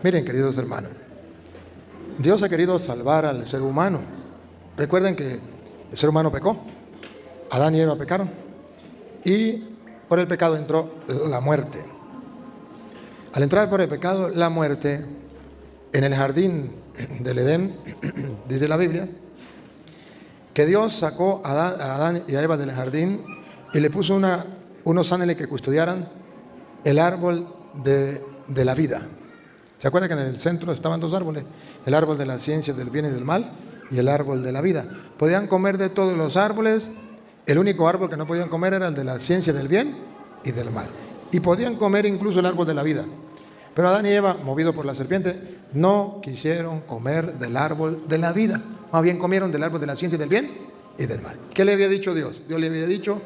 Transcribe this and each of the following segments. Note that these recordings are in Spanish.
Miren, queridos hermanos, Dios ha querido salvar al ser humano. Recuerden que el ser humano pecó, Adán y Eva pecaron, y por el pecado entró la muerte. Al entrar por el pecado la muerte, en el jardín del Edén, dice la Biblia, que Dios sacó a Adán y a Eva del jardín y le puso unos ángeles que custodiaran el árbol de la vida. ¿Se acuerdan que en el centro estaban dos árboles? El árbol de la ciencia del bien y del mal y el árbol de la vida. Podían comer de todos los árboles, el único árbol que no podían comer era el de la ciencia del bien y del mal. Y podían comer incluso el árbol de la vida. Pero Adán y Eva, movidos por la serpiente, no quisieron comer del árbol de la vida. Más bien comieron del árbol de la ciencia del bien y del mal. ¿Qué le había dicho Dios? Dios le había dicho,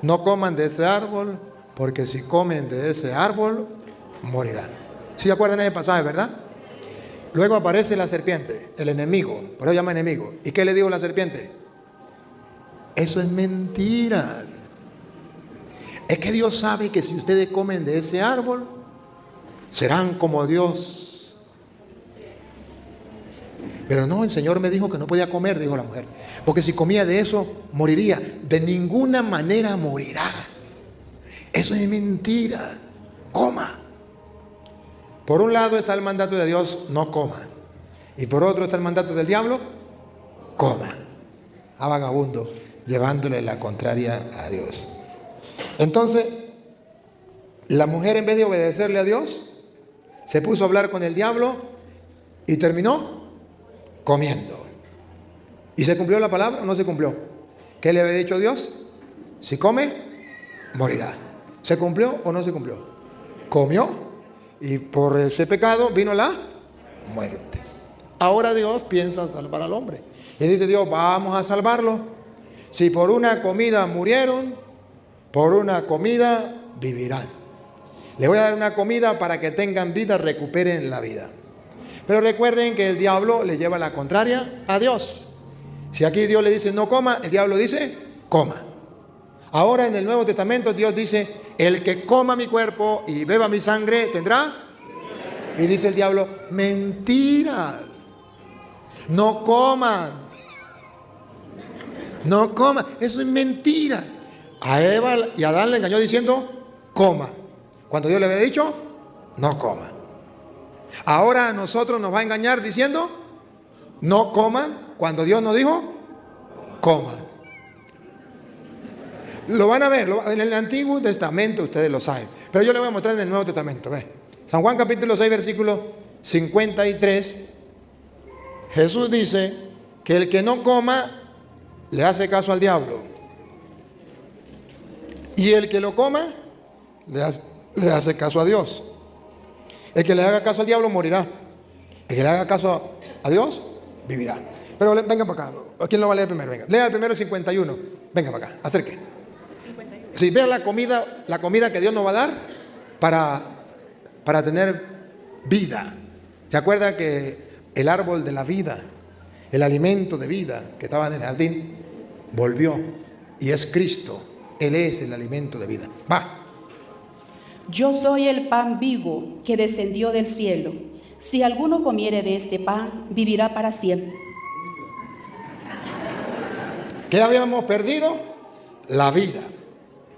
no coman de ese árbol, porque si comen de ese árbol, morirán. ¿Sí se acuerdan de ese pasaje, verdad? Luego aparece la serpiente, el enemigo, por eso llama enemigo. ¿Y qué le dijo la serpiente? Eso es mentira. Es que Dios sabe que si ustedes comen de ese árbol, serán como Dios. Pero no, el Señor me dijo que no podía comer, dijo la mujer, porque si comía de eso, moriría. De ninguna manera morirá. Eso es mentira. Coma. Por un lado está el mandato de Dios, no coman. Y por otro está el mandato del diablo, coman. A vagabundo, llevándole la contraria a Dios. Entonces, la mujer, en vez de obedecerle a Dios, se puso a hablar con el diablo y terminó comiendo. ¿Y se cumplió la palabra o no se cumplió? ¿Qué le había dicho Dios? Si come, morirá. ¿Se cumplió o no se cumplió? Comió. Y por ese pecado vino la muerte. Ahora Dios piensa salvar al hombre. Y dice Dios, vamos a salvarlo. Si por una comida murieron, por una comida vivirán. Les voy a dar una comida para que tengan vida, recuperen la vida. Pero recuerden que el diablo le lleva la contraria a Dios. Si aquí Dios le dice no coma, el diablo dice coma. Ahora en el Nuevo Testamento Dios dice, el que coma mi cuerpo y beba mi sangre tendrá. Y dice el diablo, mentiras. No coman. No coman. Eso es mentira. A Eva y a Adán le engañó diciendo, coma. Cuando Dios le había dicho, no coman. Ahora a nosotros nos va a engañar diciendo, no coman, cuando Dios nos dijo, coman. Lo van a ver, en el Antiguo Testamento ustedes lo saben, pero yo les voy a mostrar en el Nuevo Testamento. Ve. San Juan capítulo 6, versículo 53, Jesús dice que el que no coma le hace caso al diablo. Y el que lo coma le hace caso a Dios. El que le haga caso al diablo morirá. El que le haga caso a Dios vivirá. Pero venga para acá. ¿Quién lo va a leer primero? Venga. Lea el primero 51. Venga para acá. Acerque. Si vean la comida que Dios nos va a dar para tener vida. ¿Se acuerda que el árbol de la vida, el alimento de vida que estaba en el jardín, volvió? Y es Cristo. Él es el alimento de vida. Va. Yo soy el pan vivo que descendió del cielo. Si alguno comiere de este pan, vivirá para siempre. ¿Qué habíamos perdido? La vida.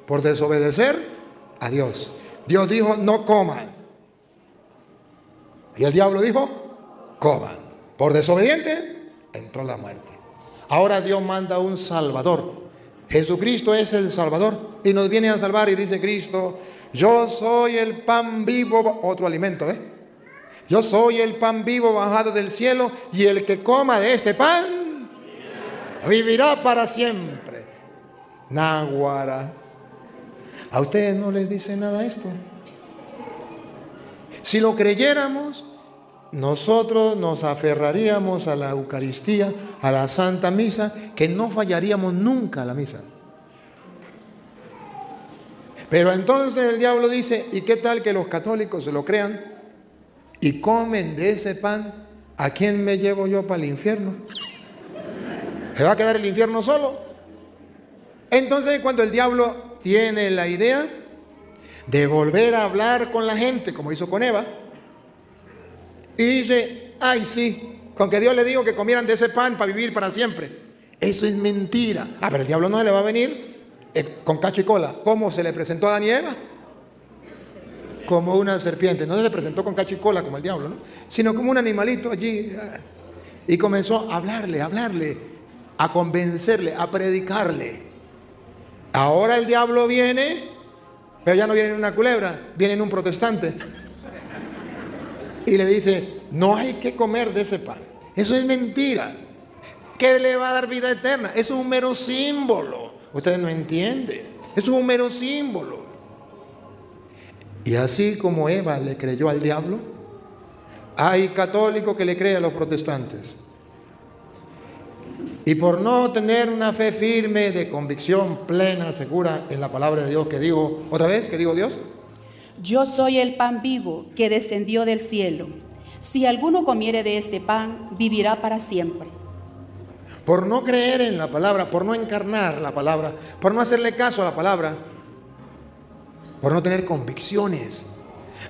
Por desobedecer a Dios. Dios dijo, no coman. Y el diablo dijo, coman. Por desobediente, entró la muerte. Ahora Dios manda un Salvador. Jesucristo es el Salvador y nos viene a salvar. Y dice Cristo, yo soy el pan vivo, otro alimento, ¿eh? Yo soy el pan vivo bajado del cielo, y el que coma de este pan vivirá para siempre. Náguara. ¿A ustedes no les dice nada esto? Si lo creyéramos, nosotros nos aferraríamos a la Eucaristía, a la Santa Misa, que no fallaríamos nunca a la misa. Pero entonces el diablo dice, ¿y qué tal que los católicos se lo crean y comen de ese pan? ¿A quién me llevo yo para el infierno? ¿Se va a quedar el infierno solo? Entonces cuando el diablo tiene la idea de volver a hablar con la gente, como hizo con Eva, Y dice, ay sí, con que Dios le dijo que comieran de ese pan para vivir para siempre. Eso es mentira. Pero el diablo no se le va a venir con cacho y cola. ¿Cómo se le presentó a Adán y Eva? Como una serpiente. No se le presentó con cacho y cola como el diablo, ¿no? Sino como un animalito allí. Y comenzó a hablarle, a convencerle, a predicarle. Ahora el diablo viene, pero ya no viene en una culebra, viene en un protestante. Y le dice, no hay que comer de ese pan. Eso es mentira. ¿Qué le va a dar vida eterna? Eso es un mero símbolo. Ustedes no entienden. Eso es un mero símbolo. Y así como Eva le creyó al diablo, hay católicos que le creen a los protestantes. Y por no tener una fe firme, de convicción plena, segura en la palabra de Dios, que digo, otra vez, que digo Dios. Yo soy el pan vivo que descendió del cielo. Si alguno comiere de este pan, vivirá para siempre. Por no creer en la palabra, por no encarnar la palabra, por no hacerle caso a la palabra, por no tener convicciones,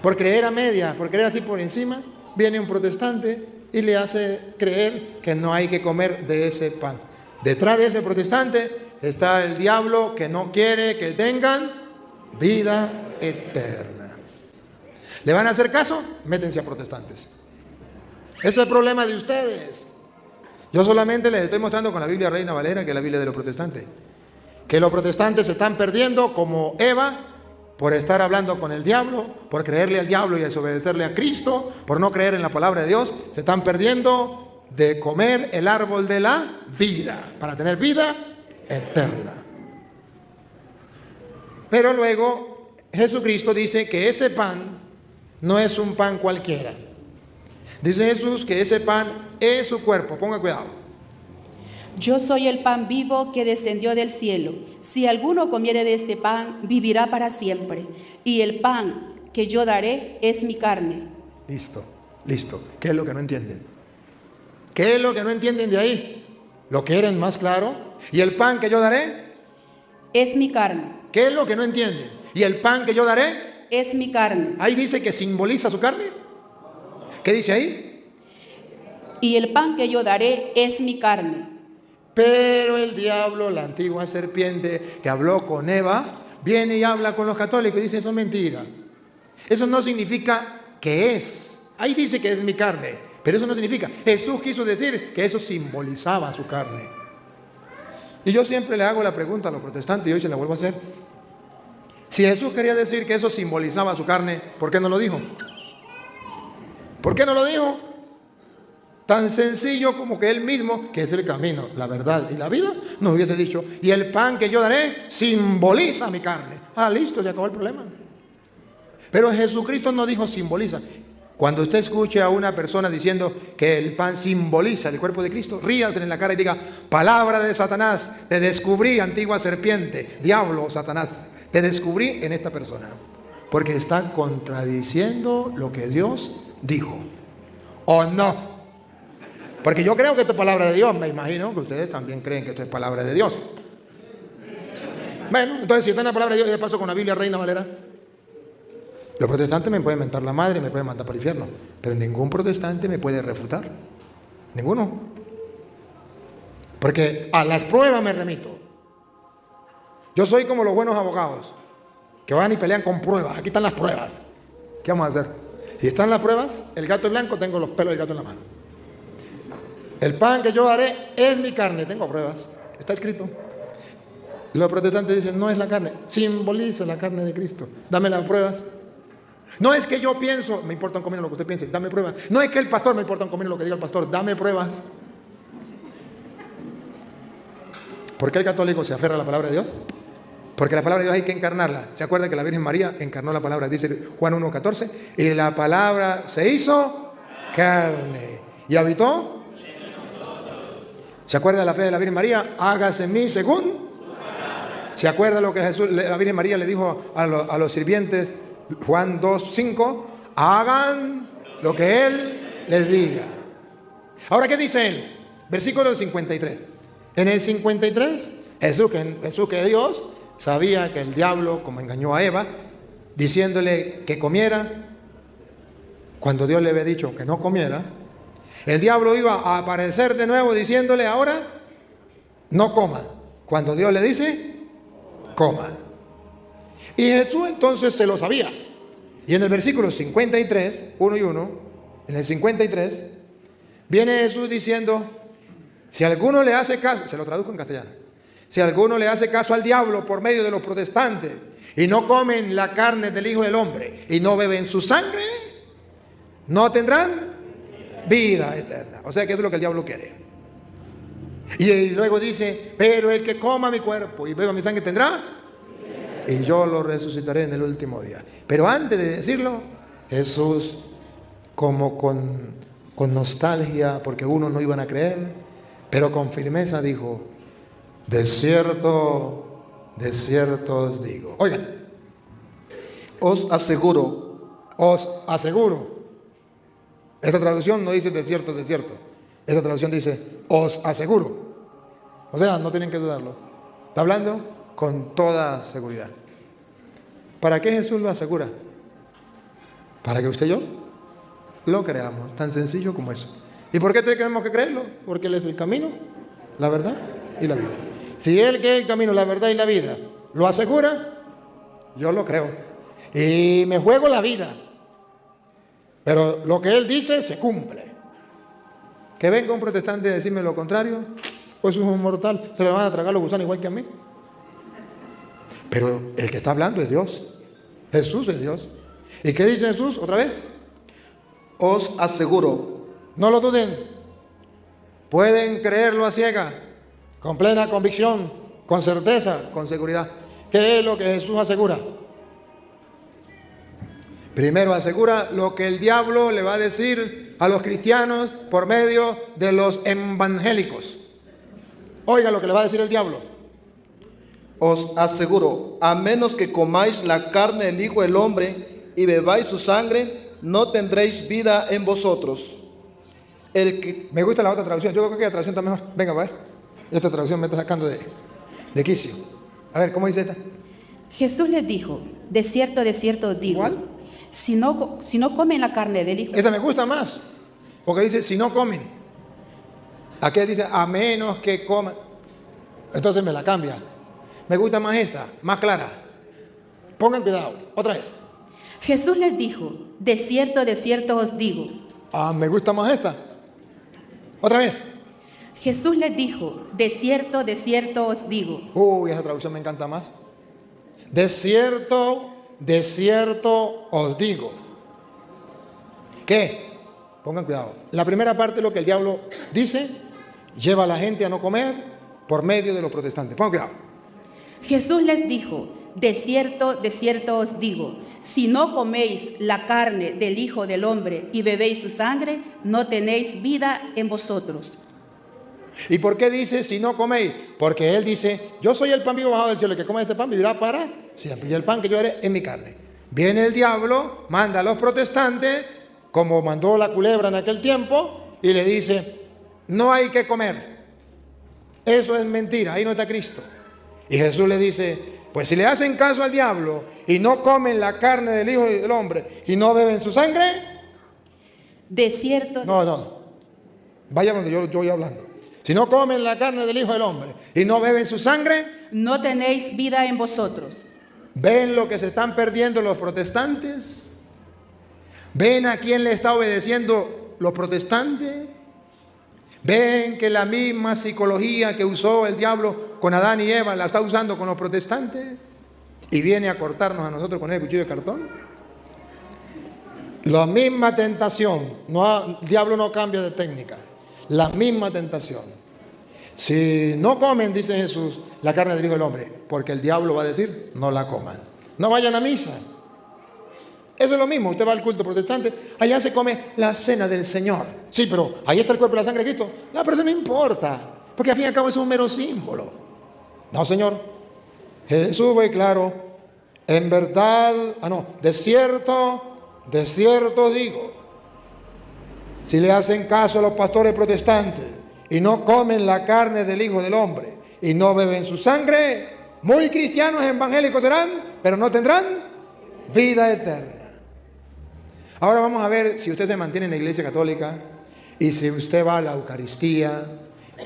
por creer a medias, por creer así por encima, viene un protestante y le hace creer que no hay que comer de ese pan. Detrás de ese protestante está el diablo, que no quiere que tengan vida eterna. ¿Le van a hacer caso? Métense a protestantes. Ese es el problema de ustedes. Yo solamente les estoy mostrando con la Biblia Reina Valera, que es la Biblia de los protestantes, que los protestantes se están perdiendo como Eva, por estar hablando con el diablo, por creerle al diablo y desobedecerle a Cristo, por no creer en la palabra de Dios. Se están perdiendo de comer el árbol de la vida, para tener vida eterna. Pero luego Jesucristo dice que ese pan no es un pan cualquiera. Dice Jesús que ese pan es su cuerpo. Ponga cuidado. Yo soy el pan vivo que descendió del cielo. Si alguno comiere de este pan, vivirá para siempre. Y el pan que yo daré es mi carne. Listo. ¿Qué es lo que no entienden? ¿Qué es lo que no entienden de ahí? ¿Lo quieren más claro? ¿Y el pan que yo daré? Es mi carne. ¿Qué es lo que no entienden? ¿Y el pan que yo daré? Es mi carne. Ahí dice que simboliza su carne. ¿Qué dice ahí? Y el pan que yo daré es mi carne. Pero el diablo, la antigua serpiente que habló con Eva, viene y habla con los católicos y dice, eso es mentira. Eso no significa que es. Ahí dice que es mi carne, pero eso no significa. Jesús quiso decir que eso simbolizaba su carne. Y yo siempre le hago la pregunta a los protestantes y hoy se la vuelvo a hacer. Si Jesús quería decir que eso simbolizaba su carne, ¿por qué no lo dijo? ¿Por qué no lo dijo? Tan sencillo como que Él mismo, que es el camino, la verdad y la vida, nos hubiese dicho, y el pan que yo daré simboliza mi carne. Listo, se acabó el problema. Pero Jesucristo no dijo simboliza. Cuando usted escuche a una persona diciendo que el pan simboliza el cuerpo de Cristo, ríase en la cara y diga, palabra de Satanás, te descubrí, antigua serpiente, diablo, Satanás, te descubrí en esta persona. Porque está contradiciendo lo que Dios dijo. ¿O no? Porque yo creo que esto es palabra de Dios. Me imagino que ustedes también creen que esto es palabra de Dios. Bueno, entonces si está en la palabra de Dios, yo paso con la Biblia Reina Valera. Los protestantes me pueden mentar la madre, me pueden mandar para el infierno, pero ningún protestante me puede refutar. Ninguno. Porque a las pruebas me remito. Yo soy como los buenos abogados, que van y pelean con pruebas. Aquí están las pruebas. ¿Qué vamos a hacer? Si están las pruebas, el gato es blanco, tengo los pelos del gato en la mano. El pan que yo daré es mi carne, tengo pruebas, está escrito. Los protestantes dicen, no es la carne, simboliza la carne de Cristo. Dame las pruebas. No es que yo pienso, me importa un comino lo que usted piense, dame pruebas. No es que el pastor, me importa un comino lo que diga el pastor, dame pruebas. ¿Por qué el católico se aferra a la palabra de Dios? Porque la palabra de Dios hay que encarnarla. ¿Se acuerda que la Virgen María encarnó la palabra? Dice Juan 1:14, y la palabra se hizo carne y habitó. ¿Se acuerda de la fe de la Virgen María? Hágase en mí según. ¿Se acuerda lo que la Virgen María le dijo a los sirvientes? Juan 2:5, hagan lo que Él les diga. Ahora, ¿qué dice Él? Versículo 53. En el 53, Jesús que es Dios, sabía que el diablo, como engañó a Eva, diciéndole que comiera, cuando Dios le había dicho que no comiera, el diablo iba a aparecer de nuevo diciéndole ahora, no coma. Cuando Dios le dice, coma. Y Jesús entonces se lo sabía. Y en el versículo 53, 1 y 1, en el 53, viene Jesús diciendo, si alguno le hace caso, se lo traduzco en castellano, si alguno le hace caso al diablo por medio de los protestantes y no comen la carne del Hijo del Hombre y no beben su sangre, no tendrán vida eterna. O sea que eso es lo que el diablo quiere. Y luego dice, pero el que coma mi cuerpo y beba mi sangre tendrá, y yo lo resucitaré en el último día. Pero antes de decirlo, Jesús, como con nostalgia, porque unos no iban a creer, pero con firmeza dijo, de cierto os digo. Oigan, os aseguro. Esta traducción no dice de cierto. Esta traducción dice, os aseguro. O sea, no tienen que dudarlo. Está hablando con toda seguridad. ¿Para qué Jesús lo asegura? Para que usted y yo lo creamos. Tan sencillo como eso. ¿Y por qué tenemos que creerlo? Porque Él es el camino, la verdad y la vida. Si Él, que es el camino, la verdad y la vida, lo asegura, yo lo creo. Y me juego la vida. Pero lo que Él dice se cumple. Que venga un protestante a decirme lo contrario, pues es un mortal, se le van a tragar los gusanos igual que a mí. Pero el que está hablando es Dios. Jesús es Dios. ¿Y qué dice Jesús otra vez? Os aseguro. No lo duden. Pueden creerlo a ciega, con plena convicción, con certeza, con seguridad. ¿Qué es lo que Jesús asegura? Primero asegura lo que el diablo le va a decir a los cristianos por medio de los evangélicos. Oiga lo que le va a decir el diablo. Os aseguro, a menos que comáis la carne del Hijo del Hombre y bebáis su sangre, no tendréis vida en vosotros. Me gusta la otra traducción. Yo creo que la traducción está mejor. Venga, a ver. Esta traducción me está sacando de quicio. A ver, ¿cómo dice esta? Jesús les dijo, de cierto os digo, ¿Cuál? Si no comen la carne del Hijo. Esta me gusta más, porque dice, si no comen. Aquí dice, a menos que coman. Entonces me la cambia. Me gusta más esta, más clara. Pongan cuidado, otra vez. Jesús les dijo, de cierto os digo. Me gusta más esta. Otra vez. Jesús les dijo, de cierto os digo. Uy, esa traducción me encanta más. De cierto os digo. ¿Qué? Pongan cuidado. La primera parte, lo que el diablo dice, lleva a la gente a no comer por medio de los protestantes. Pongan cuidado. Jesús les dijo, de cierto os digo, si no coméis la carne del Hijo del Hombre y bebéis su sangre, no tenéis vida en vosotros. ¿Y por qué dice si no coméis? Porque Él dice, yo soy el pan vivo bajado del cielo, el que come este pan vivirá para siempre. Y el pan que yo haré es mi carne. Viene el diablo, manda a los protestantes, como mandó la culebra en aquel tiempo, y le dice, no hay que comer. Eso es mentira, ahí no está Cristo. Y Jesús le dice, pues si le hacen caso al diablo y no comen la carne del Hijo del Hombre y no beben su sangre. De cierto. No. Vaya donde yo voy hablando. Si no comen la carne del Hijo del Hombre y no beben su sangre, no tenéis vida en vosotros. ¿Ven lo que se están perdiendo los protestantes? ¿Ven a quién le está obedeciendo los protestantes? ¿Ven que la misma psicología que usó el diablo con Adán y Eva la está usando con los protestantes? Y viene a cortarnos a nosotros con el cuchillo de cartón. La misma tentación. El diablo no cambia de técnica. La misma tentación. Si no comen, dice Jesús, la carne del Hijo del Hombre, porque el diablo va a decir, no la coman. No vayan a misa. Eso es lo mismo. Usted va al culto protestante, allá se come la cena del Señor. Sí, pero ahí está el cuerpo y la sangre de Cristo. No, pero eso no importa, porque al fin y al cabo es un mero símbolo. No, Señor. Jesús fue claro. En verdad, de cierto digo. Si le hacen caso a los pastores protestantes y no comen la carne del Hijo del Hombre y no beben su sangre, muy cristianos evangélicos serán, pero no tendrán vida eterna. Ahora vamos a ver si usted se mantiene en la iglesia católica y si usted va a la Eucaristía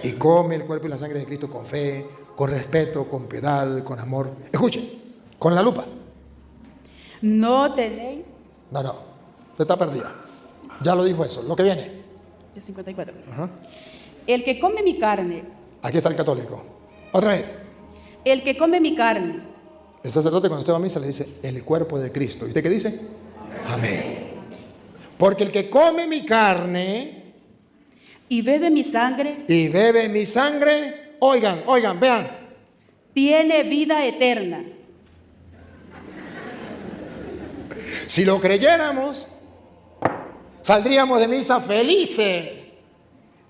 y come el cuerpo y la sangre de Cristo con fe, con respeto, con piedad, con amor. Escuche, con la lupa. No tenéis. No, usted está perdida. Ya lo dijo eso. Lo que viene. El 54. El que come mi carne. Aquí está el católico. Otra vez. El que come mi carne. El sacerdote cuando usted va a misa le dice el cuerpo de Cristo. ¿Y usted qué dice? Amén. Porque el que come mi carne Y bebe mi sangre. y bebe mi sangre, oigan, vean. Tiene vida eterna. Si lo creyéramos, saldríamos de misa felices.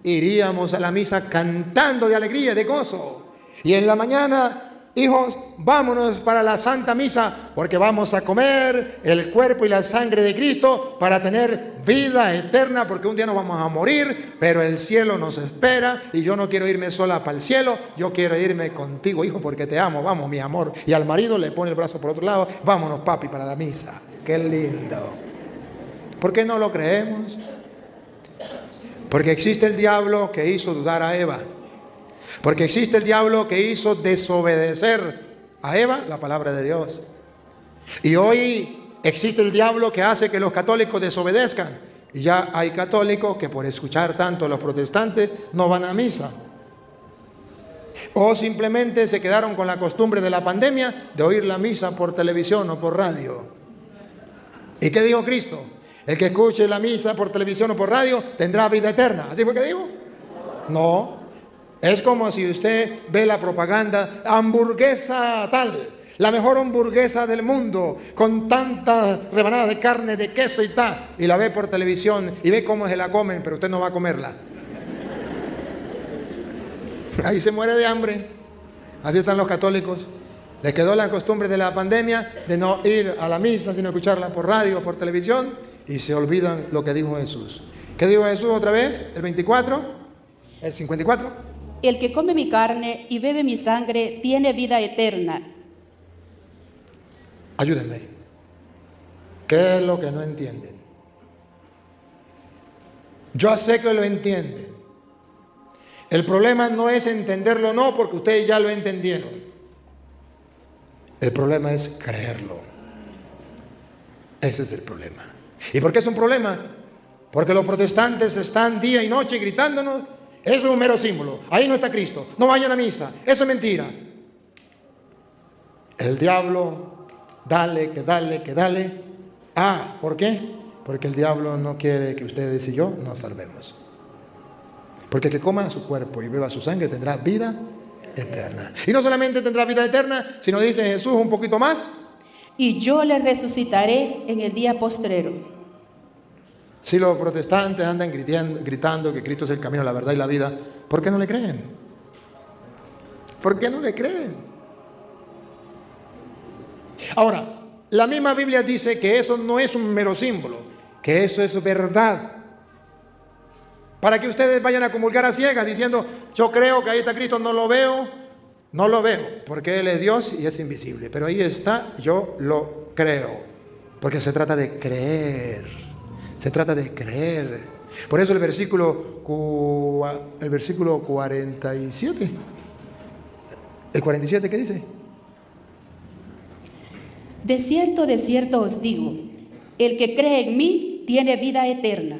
Iríamos a la misa cantando de alegría, de gozo. Y en la mañana, hijos, vámonos para la Santa Misa, porque vamos a comer el cuerpo y la sangre de Cristo para tener vida eterna, porque un día nos vamos a morir, pero el cielo nos espera y yo no quiero irme sola para el cielo, yo quiero irme contigo, hijo, porque te amo, vamos, mi amor. Y al marido le pone el brazo por otro lado, vámonos, papi, para la misa. Qué lindo. ¿Por qué no lo creemos? Porque existe el diablo que hizo dudar a Eva. Porque existe el diablo que hizo desobedecer a Eva la palabra de Dios. Y hoy existe el diablo que hace que los católicos desobedezcan. Y ya hay católicos que por escuchar tanto a los protestantes no van a misa. O simplemente se quedaron con la costumbre de la pandemia de oír la misa por televisión o por radio. ¿Y qué dijo Cristo? El que escuche la misa por televisión o por radio tendrá vida eterna. ¿Así fue que dijo? No. Es como si usted ve la propaganda, hamburguesa tal, la mejor hamburguesa del mundo, con tantas rebanadas de carne, de queso y tal, y la ve por televisión y ve cómo se la comen, pero usted no va a comerla. Ahí se muere de hambre. Así están los católicos. Les quedó la costumbre de la pandemia de no ir a la misa, sino escucharla por radio o por televisión, y se olvidan lo que dijo Jesús. ¿Qué dijo Jesús otra vez? El 24, el 54. El que come mi carne y bebe mi sangre tiene vida eterna. Ayúdenme. ¿Qué es lo que no entienden? Yo sé que lo entienden. El problema no es entenderlo, no, porque ustedes ya lo entendieron. El problema es creerlo. Ese es el problema. ¿Y por qué es un problema? Porque los protestantes están día y noche gritándonos: eso es un mero símbolo, ahí no está Cristo, no vayan a misa, eso es mentira. El diablo, dale. ¿Por qué? Porque el diablo no quiere que ustedes y yo nos salvemos. Porque el que coma su cuerpo y beba su sangre tendrá vida eterna. Y no solamente tendrá vida eterna, sino dice Jesús un poquito más: Y yo le resucitaré en el día postrero. Si los protestantes andan gritando que Cristo es el camino, la verdad y la vida, ¿por qué no le creen? ¿Por qué no le creen? Ahora, la misma Biblia dice que eso no es un mero símbolo, que eso es verdad. Para que ustedes vayan a comulgar a ciegas diciendo: yo creo que ahí está Cristo, no lo veo, porque Él es Dios y es invisible. Pero ahí está, yo lo creo. Porque se trata de creer. Se trata de creer. Por eso el versículo 47. ¿El 47 qué dice? De cierto os digo, el que cree en mí tiene vida eterna.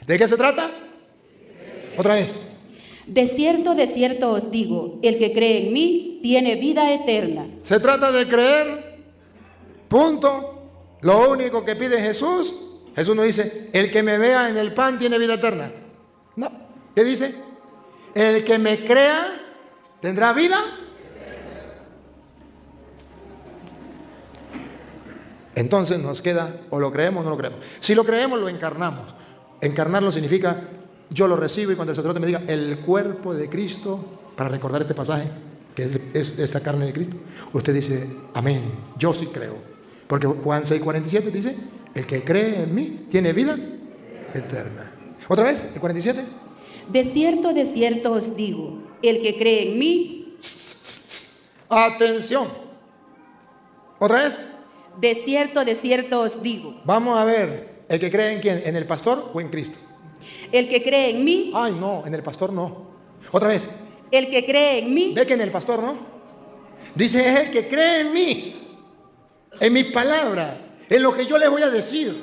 ¿De qué se trata? Otra vez. De cierto os digo, el que cree en mí tiene vida eterna. Se trata de creer. Punto. Lo único que pide Jesús no dice: el que me vea en el pan tiene vida eterna. No. ¿Qué dice? El que me crea tendrá vida. Entonces nos queda: o lo creemos o no lo creemos. Si lo creemos, lo encarnamos. Encarnarlo significa: yo lo recibo, y cuando el sacerdote me diga el cuerpo de Cristo, para recordar este pasaje, que es esta carne de Cristo, usted dice: amén, yo sí creo. Porque Juan 6:47 dice: el que cree en mí tiene vida eterna. Otra vez, el 47. De cierto os digo, el que cree en mí. Atención. Otra vez. De cierto os digo. Vamos a ver. ¿El que cree en quién? ¿En el pastor o en Cristo? El que cree en mí, Ay, no, en el pastor no. Otra vez, el que cree en mí, ve que en el pastor no. Dice, es el que cree en mí, en mi palabra, en lo que yo les voy a decir.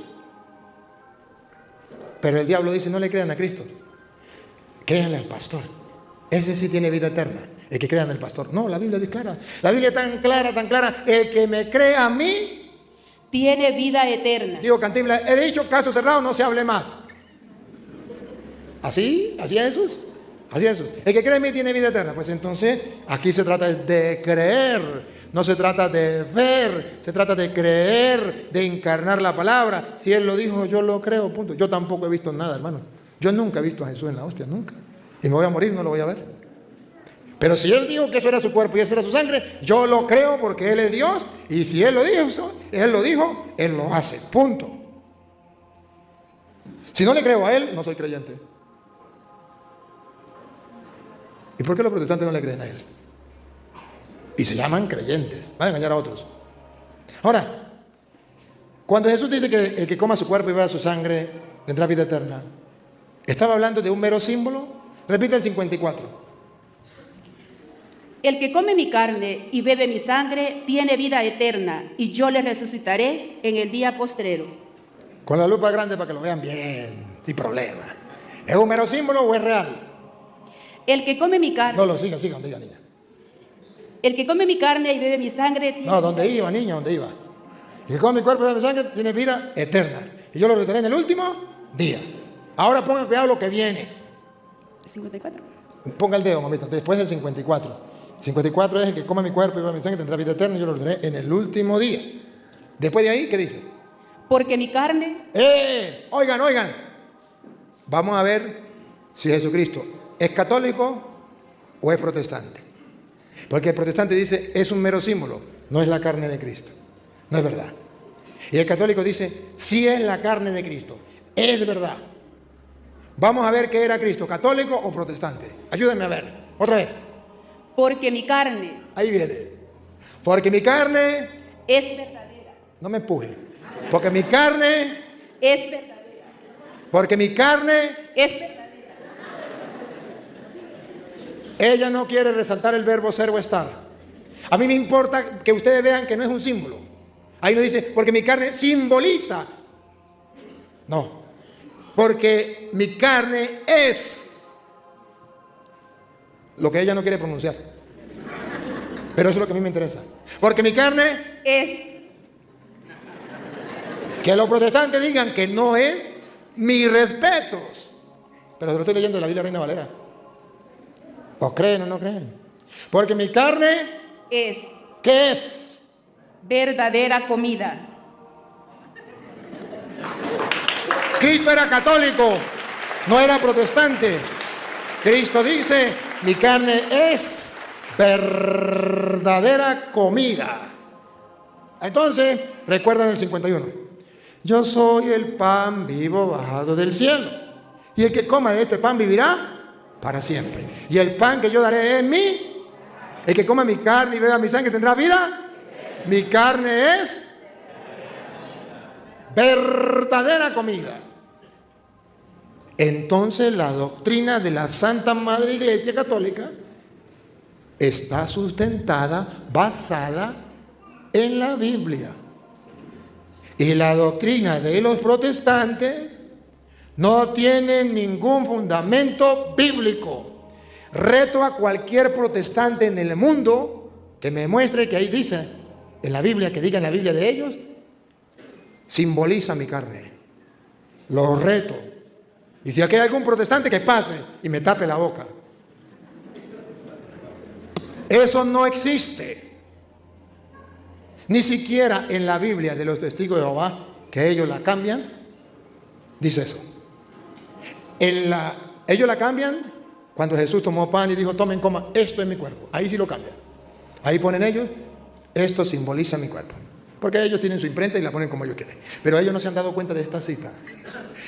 Pero el diablo dice, no le crean a Cristo, créanle al pastor. Ese sí tiene vida eterna, el que crea en el pastor. No, la Biblia dice clara. La Biblia es tan clara. El que me cree a mí, tiene vida eterna. digo, Cantinflas, he dicho, caso cerrado, no se hable más. ¿Así? ¿Así es Jesús? Así es Jesús. El que cree en mí tiene vida eterna. Pues entonces, aquí se trata de creer. No se trata de ver, se trata de creer, de encarnar la palabra. Si Él lo dijo, yo lo creo, punto. Yo tampoco he visto nada, hermano. Yo nunca he visto a Jesús en la hostia, nunca. Y me voy a morir, no lo voy a ver. Pero si Él dijo que eso era su cuerpo y eso era su sangre, yo lo creo porque Él es Dios. Y si Él lo dijo, Él lo hace, punto. Si no le creo a Él, no soy creyente. ¿Y por qué los protestantes no le creen a Él? Y se llaman creyentes, van a engañar a otros. Ahora, cuando Jesús dice que el que coma su cuerpo y beba su sangre tendrá vida eterna, ¿estaba hablando de un mero símbolo? Repite el 54. El que come mi carne y bebe mi sangre tiene vida eterna, y yo le resucitaré en el día postrero. Con la lupa grande para que lo vean bien, sin problema. ¿Es un mero símbolo o es real? El que come mi carne, No lo siga, donde iba, niña. el que come mi carne y bebe mi sangre, No, donde iba, niña, donde iba. El que come mi cuerpo y bebe mi sangre tiene vida eterna. Y yo lo resucitaré en el último día. Ahora pongan cuidado lo que viene. 54. Ponga el dedo, mamita, después del 54. 54 es el que come mi cuerpo y bebe mi sangre tendrá vida eterna y yo lo resucitaré en el último día. Después de ahí, ¿qué dice? Porque mi carne, Oigan. Vamos a ver si Jesucristo es católico o es protestante. Porque el protestante dice, es un mero símbolo, no es la carne de Cristo. No es verdad. Y el católico dice, sí es la carne de Cristo. Es verdad. Vamos a ver qué era Cristo, católico o protestante. Ayúdenme a ver. Otra vez. porque mi carne Ahí viene. Porque mi carne, es verdadera, no me empuje. Porque mi carne, es verdadera, porque mi carne, es verdadera. ella no quiere resaltar el verbo ser o estar. A mí me importa que ustedes vean que no es un símbolo. Ahí no dice, porque mi carne simboliza. No. Porque mi carne es lo que ella no quiere pronunciar. Pero eso es lo que a mí me interesa. Porque mi carne, Es que los protestantes digan que no es, mis respetos. Pero se lo estoy leyendo de la Biblia Reina Valera. ¿O creen o no creen? Porque mi carne, es ¿qué es? verdadera comida. Cristo era católico, no era protestante. Cristo dice, mi carne es verdadera comida. Entonces, recuerdan el 51. Yo soy el pan vivo bajado del cielo. Y el que coma de este pan vivirá para siempre. Y el pan que yo daré en mí, el que coma mi carne y beba mi sangre tendrá vida. Mi carne es verdadera comida. Entonces la doctrina de la Santa Madre Iglesia Católica está sustentada, basada en la Biblia. Y la doctrina de los protestantes no tiene ningún fundamento bíblico. Reto a cualquier protestante en el mundo que me muestre que ahí dice en la Biblia, que diga en la Biblia de ellos, simboliza mi carne. Lo reto. Y si aquí hay algún protestante, que pase y me tape la boca. Eso no existe. Ni siquiera en la Biblia de los testigos de Jehová, que ellos la cambian, dice eso. Ellos la cambian cuando Jesús tomó pan y dijo, tomen, coman, esto es mi cuerpo. Ahí sí lo cambian. Ahí ponen ellos, esto simboliza mi cuerpo. Porque ellos tienen su imprenta y la ponen como ellos quieren. Pero ellos no se han dado cuenta de esta cita.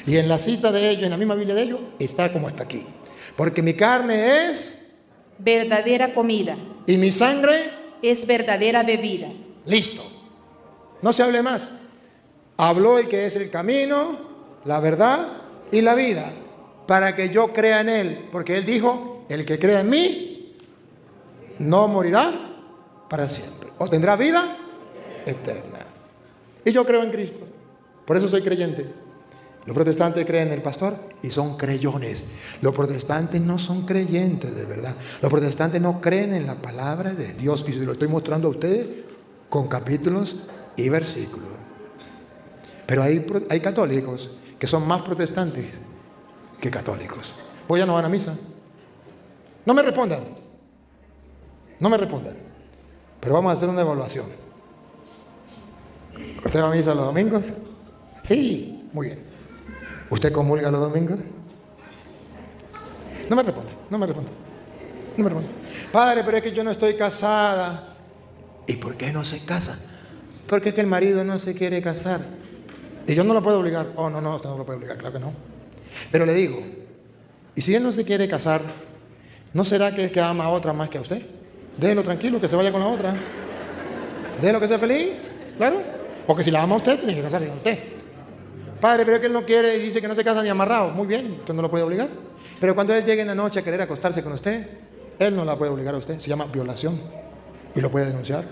Y en la cita de ellos, en la misma Biblia de ellos, está como está aquí. Porque mi carne es Verdadera comida. y mi sangre, Es verdadera bebida. listo. No se hable más. Habló el que es el camino, la verdad y la vida, para que yo crea en Él. Porque Él dijo, el que crea en mí, no morirá para siempre. O tendrá vida eterna. Y yo creo en Cristo. Por eso soy creyente. Los protestantes creen en el pastor y son creyones. Los protestantes no son creyentes de verdad. Los protestantes no creen en la palabra de Dios. Y se lo estoy mostrando a ustedes con capítulos y versículos. Pero hay católicos que son más protestantes que católicos. Pues ya no van a misa. No me respondan. No me respondan. Pero vamos a hacer una evaluación. ¿Usted va a misa los domingos? Sí, muy bien. ¿Usted comulga los domingos? No me responde, no me responde. No me responde. Padre, pero es que yo no estoy casada. ¿Y por qué no se casa? Porque es que el marido no se quiere casar. Y yo no lo puedo obligar. Oh, no, usted no lo puede obligar, claro que no. Pero le digo, ¿y si él no se quiere casar, no será que es que ama a otra más que a usted? Déjelo tranquilo, que se vaya con la otra. Déjelo que esté feliz, claro. Porque si la ama a usted, tiene que casarse con usted. Padre, pero es que él no quiere y dice que no se casa ni amarrado. Muy bien, usted no lo puede obligar. Pero cuando él llegue en la noche a querer acostarse con usted, él no la puede obligar a usted. Se llama violación y lo puede denunciar.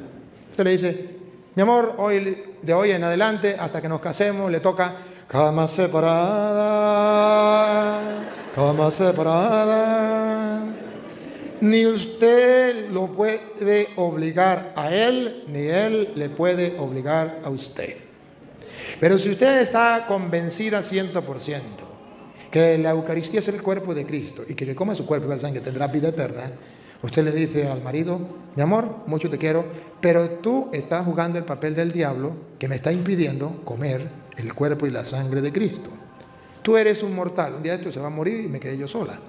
Usted le dice, mi amor, de hoy en adelante, hasta que nos casemos, le toca cama separada, cama separada. Ni usted lo puede obligar a él, ni él le puede obligar a usted. Pero si usted está convencida 100% que la Eucaristía es el cuerpo de Cristo y que le coma su cuerpo y la sangre tendrá vida eterna, usted le dice al marido, mi amor, mucho te quiero, pero tú estás jugando el papel del diablo que me está impidiendo comer el cuerpo y la sangre de Cristo. Tú eres un mortal, un día esto se va a morir y me quedé yo sola.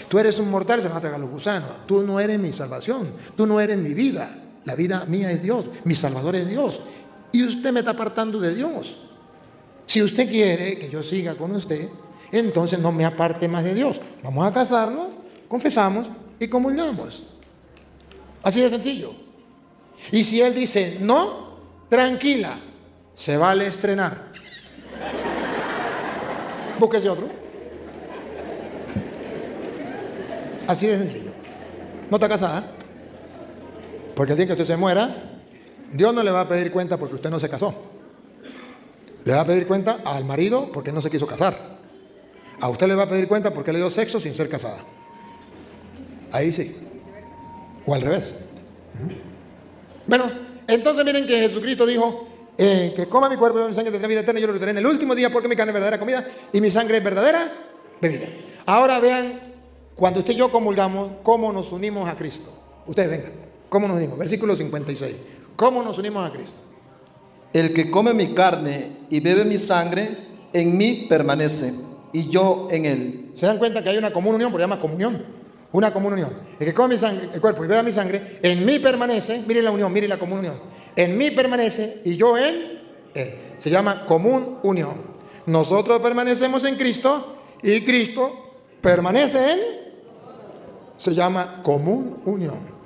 Tú eres un mortal, se van a tragar los gusanos. Tú no eres mi salvación, tú no eres mi vida. La vida mía es Dios, mi Salvador es Dios. Y usted me está apartando de Dios. Si usted quiere que yo siga con usted, entonces no me aparte más de Dios. Vamos a casarnos, confesamos y comulgamos. Así de sencillo. Y si él dice no, tranquila, se vale estrenar. Búsquese otro. Así de sencillo. No está casada. Porque el día que usted se muera, Dios no le va a pedir cuenta porque usted no se casó. Le va a pedir cuenta al marido porque no se quiso casar. A usted le va a pedir cuenta porque le dio sexo sin ser casada. Ahí sí. O al revés. Bueno, entonces miren que Jesucristo dijo que coma mi cuerpo y mi sangre tendrá vida eterna. Yo lo reteneré en el último día porque mi carne es verdadera comida y mi sangre es verdadera bebida. Ahora vean, cuando usted y yo comulgamos, cómo nos unimos a Cristo. Ustedes vengan, cómo nos unimos. Versículo 56. ¿Cómo nos unimos a Cristo? El que come mi carne y bebe mi sangre, en mí permanece, y yo en él. ¿Se dan cuenta que hay una común unión? Porque se llama comunión. Una común unión. El que come mi sangre, el cuerpo y beba mi sangre, en mí permanece. Miren la unión, miren la común unión. En mí permanece y yo en él. Se llama común unión. Nosotros permanecemos en Cristo y Cristo permanece en. Se llama común unión.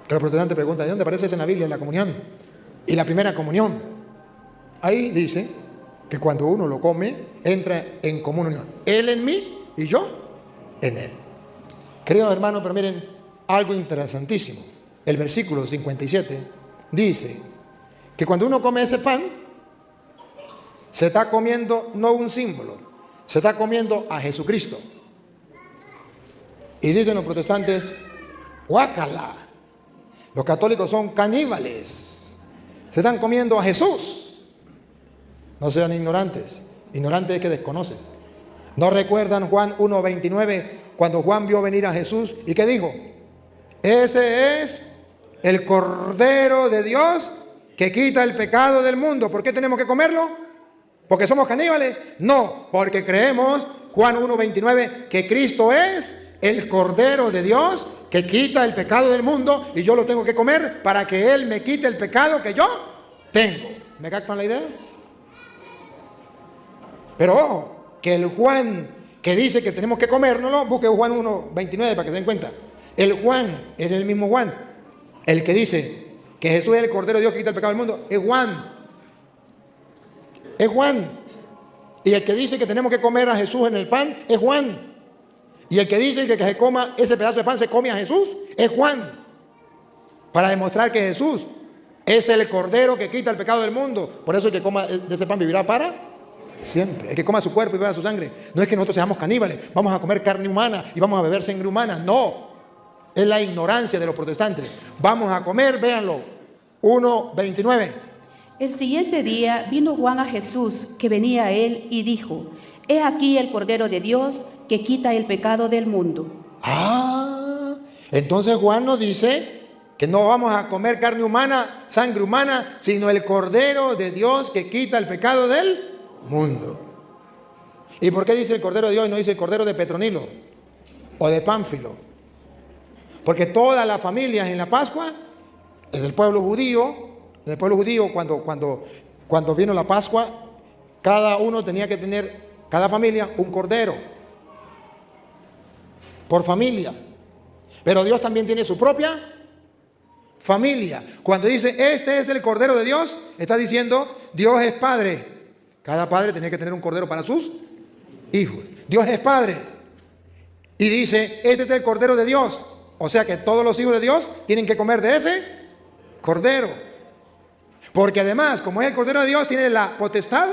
Que los protestantes preguntan, ¿de dónde aparece eso en la Biblia, en la comunión? Y la primera comunión. Ahí dice que cuando uno lo come, entra en común unión. Él en mí y yo en él. Queridos hermanos, pero miren algo interesantísimo. El versículo 57 dice que cuando uno come ese pan, se está comiendo no un símbolo, se está comiendo a Jesucristo. Y dicen los protestantes, guácala. Los católicos son caníbales. Se están comiendo a Jesús. No sean ignorantes. Ignorantes es que desconocen. ¿No recuerdan Juan 1:29 cuando Juan vio venir a Jesús? ¿Y qué dijo? Ese es el Cordero de Dios que quita el pecado del mundo. ¿Por qué tenemos que comerlo? ¿Porque somos caníbales? No, porque creemos, Juan 1:29, que Cristo es el Cordero de Dios que quita el pecado del mundo y yo lo tengo que comer para que Él me quite el pecado que yo tengo. ¿Me captan la idea? Pero ojo, que el Juan que dice que tenemos que comérnoslo, busque Juan 1:29 para que se den cuenta. El Juan es el mismo Juan. El que dice que Jesús es el Cordero de Dios que quita el pecado del mundo es Juan. es Juan. Y el que dice que tenemos que comer a Jesús en el pan es Juan. Y el que dice que se coma ese pedazo de pan se come a Jesús es Juan. Para demostrar que Jesús es el Cordero que quita el pecado del mundo. Por eso el que coma de ese pan vivirá para siempre. El que coma su cuerpo y beba su sangre. No es que nosotros seamos caníbales, vamos a comer carne humana y vamos a beber sangre humana. No, es la ignorancia de los protestantes. Vamos a comer, véanlo, 1:29. El siguiente día vino Juan a Jesús, que venía a él, y dijo: He aquí el Cordero de Dios, que quita el pecado del mundo. Entonces Juan nos dice que no vamos a comer carne humana, sangre humana, sino el Cordero de Dios que quita el pecado del mundo. ¿Y por qué dice el Cordero de Dios y no dice el Cordero de Petronilo o de Pánfilo? Porque todas las familias en la Pascua, en el pueblo judío, cuando vino la Pascua, cada uno tenía que tener, cada familia, un cordero por familia. Pero Dios también tiene su propia familia. Cuando dice, este es el Cordero de Dios, está diciendo, Dios es Padre. Cada padre tenía que tener un cordero para sus hijos. Dios es Padre. Y dice, este es el Cordero de Dios. O sea que todos los hijos de Dios tienen que comer de ese cordero. Porque además, como es el Cordero de Dios, tiene la potestad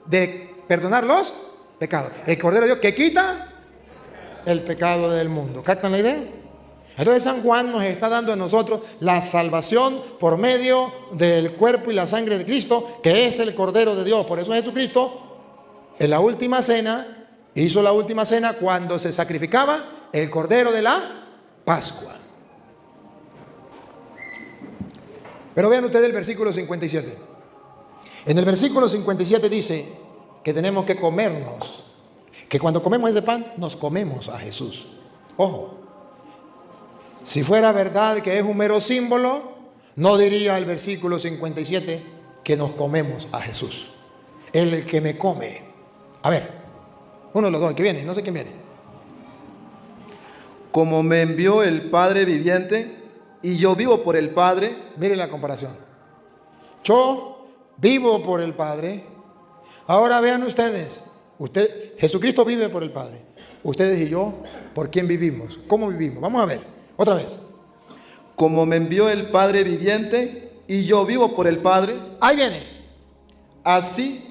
de perdonar los pecados. El Cordero de Dios que quita el pecado del mundo. ¿Captan la idea? Entonces San Juan nos está dando a nosotros la salvación por medio del cuerpo y la sangre de Cristo, que es el Cordero de Dios. Por eso Jesucristo, en la última cena, hizo la última cena cuando se sacrificaba el Cordero de la Pascua. Pero vean ustedes el versículo 57. En el versículo 57 dice que tenemos que comernos, que cuando comemos ese pan, nos comemos a Jesús. Ojo. Si fuera verdad que es un mero símbolo, no diría el versículo 57 que nos comemos a Jesús. El que me come. A ver, uno de los dos, el que viene, no sé quién viene. Como me envió el Padre viviente y yo vivo por el Padre. Miren la comparación. Yo vivo por el Padre. Ahora vean ustedes. Jesucristo vive por el Padre. Ustedes y yo, ¿por quién vivimos? ¿Cómo vivimos? Vamos a ver. Otra vez. Como me envió el Padre viviente y yo vivo por el Padre. Ahí viene. Así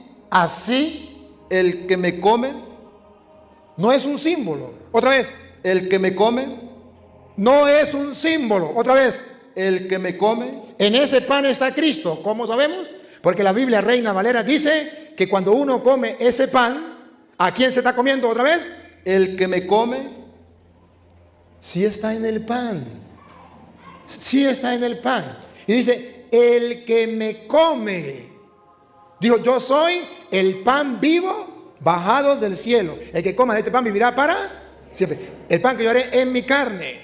el que me come. No es un símbolo. Otra vez. El que me come. No es un símbolo. Otra vez. El que me come. En ese pan está Cristo. ¿Cómo sabemos? Porque la Biblia Reina Valera dice que cuando uno come ese pan, ¿a quién se está comiendo otra vez? El que me come. Sí está en el pan. Sí está en el pan. Y dice, el que me come. Dijo, yo soy el pan vivo bajado del cielo. El que coma de este pan vivirá para siempre. El pan que yo haré en mi carne.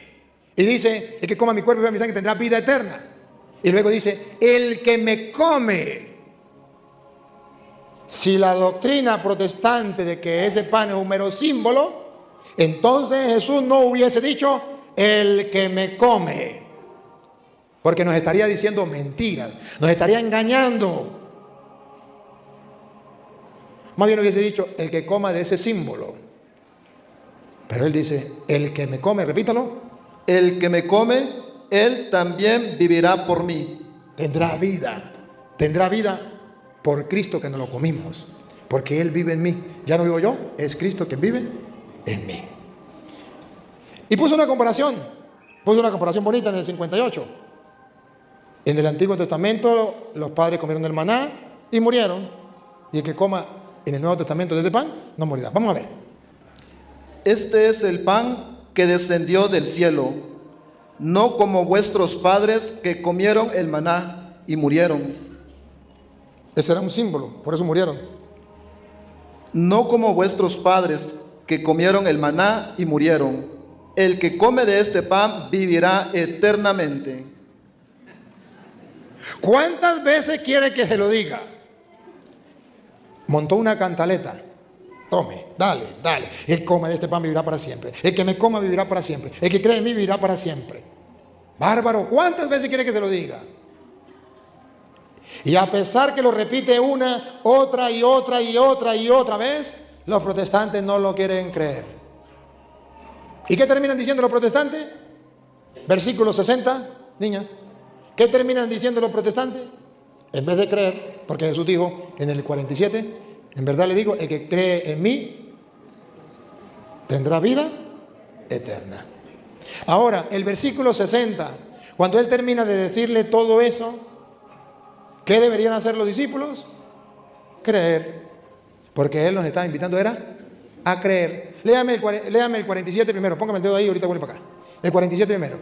Y dice, el que coma mi cuerpo y beba mi sangre tendrá vida eterna. Y luego dice, el que me come. Si la doctrina protestante de que ese pan es un mero símbolo, entonces Jesús no hubiese dicho, el que me come. Porque nos estaría diciendo mentiras, nos estaría engañando. Más bien hubiese dicho, el que coma de ese símbolo. Pero él dice, el que me come, repítalo. El que me come, él también vivirá por mí. Tendrá vida por Cristo que nos lo comimos. Porque Él vive en mí. Ya no vivo yo, es Cristo quien vive en mí. Y puso una comparación bonita en el 58. En el Antiguo Testamento los padres comieron el maná y murieron. Y el que coma en el Nuevo Testamento de este pan no morirá. Vamos a ver. Este es el pan que descendió del cielo, no como vuestros padres que comieron el maná y murieron. Ese era un símbolo, por eso murieron. No como vuestros padres que comieron el maná y murieron. El que come de este pan vivirá eternamente. ¿Cuántas veces quiere que se lo diga? Montó una cantaleta. Tome, dale. El que come de este pan vivirá para siempre. El que me coma vivirá para siempre. El que cree en mí vivirá para siempre. Bárbaro, ¿cuántas veces quiere que se lo diga? Y a pesar que lo repite una, otra y otra y otra y otra vez, los protestantes no lo quieren creer. ¿Y qué terminan diciendo los protestantes? Versículo 60, niña. ¿Qué terminan diciendo los protestantes? En vez de creer, porque Jesús dijo en el 47, en verdad le digo, el que cree en mí tendrá vida eterna. Ahora, el versículo 60, cuando él termina de decirle todo eso, ¿qué deberían hacer los discípulos? Creer. Porque él nos está invitando, era a creer. Léame el 47 primero, póngame el dedo ahí, ahorita vuelvo para acá. El 47 primero.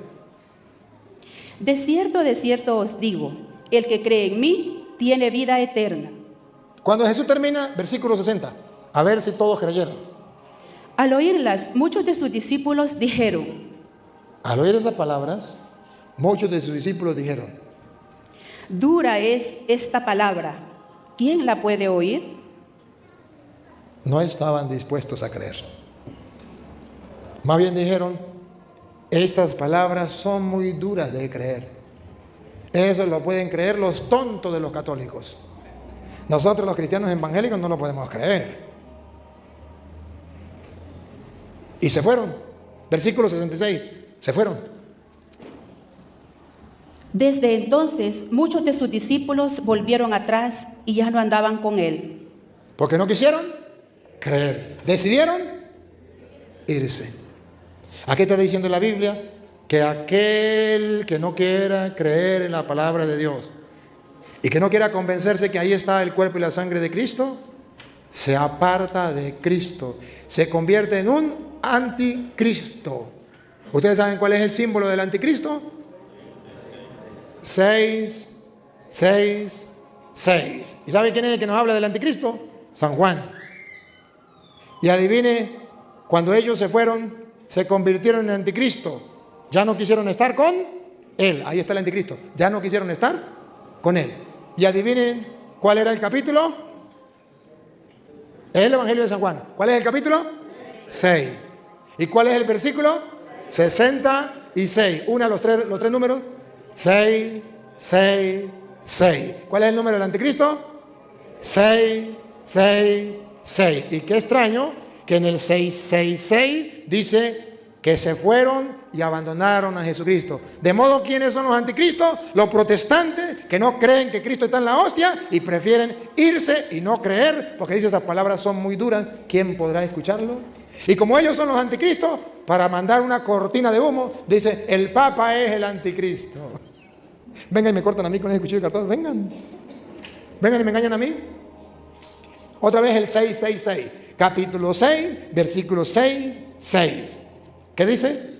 De cierto os digo, el que cree en mí tiene vida eterna. Cuando Jesús termina, versículo 60, a ver si todos creyeron. Al oírlas, muchos de sus discípulos dijeron. Al oír esas palabras, muchos de sus discípulos dijeron. Dura es esta palabra, ¿quién la puede oír? No estaban dispuestos a creer. Más bien dijeron, estas palabras son muy duras de creer. Eso lo pueden creer los tontos de los católicos. Nosotros los cristianos evangélicos no lo podemos creer. Y se fueron. Versículo 66, se fueron. Desde entonces, muchos de sus discípulos volvieron atrás y ya no andaban con él. Porque no quisieron creer. Decidieron irse. Aquí está diciendo la Biblia que aquel que no quiera creer en la palabra de Dios y que no quiera convencerse que ahí está el cuerpo y la sangre de Cristo, se aparta de Cristo, se convierte en un anticristo. ¿Ustedes saben cuál es el símbolo del anticristo? 6, 6, 6. ¿Y saben quién es el que nos habla del anticristo? San Juan. Y adivine, cuando ellos se fueron, se convirtieron en anticristo. Ya no quisieron estar con él. Ahí está el anticristo. Ya no quisieron estar con él. Y adivinen cuál era el capítulo. Es el Evangelio de San Juan. ¿Cuál es el capítulo? 6. ¿Y cuál es el versículo? 66. Una, los tres números. 6, 6, 6. ¿Cuál es el número del anticristo? 6, 6, 6. Y qué extraño que en el 666 dice que se fueron y abandonaron a Jesucristo. De modo, ¿quiénes son los anticristos? Los protestantes que no creen que Cristo está en la hostia y prefieren irse y no creer, porque dice estas palabras son muy duras. ¿Quién podrá escucharlo? Y como ellos son los anticristos, para mandar una cortina de humo, dice, el Papa es el anticristo. Vengan y me cortan a mí con ese cuchillo de cartón. Vengan y me engañan a mí. Otra vez el 666. Capítulo 6, versículo 6, 6. ¿Qué dice?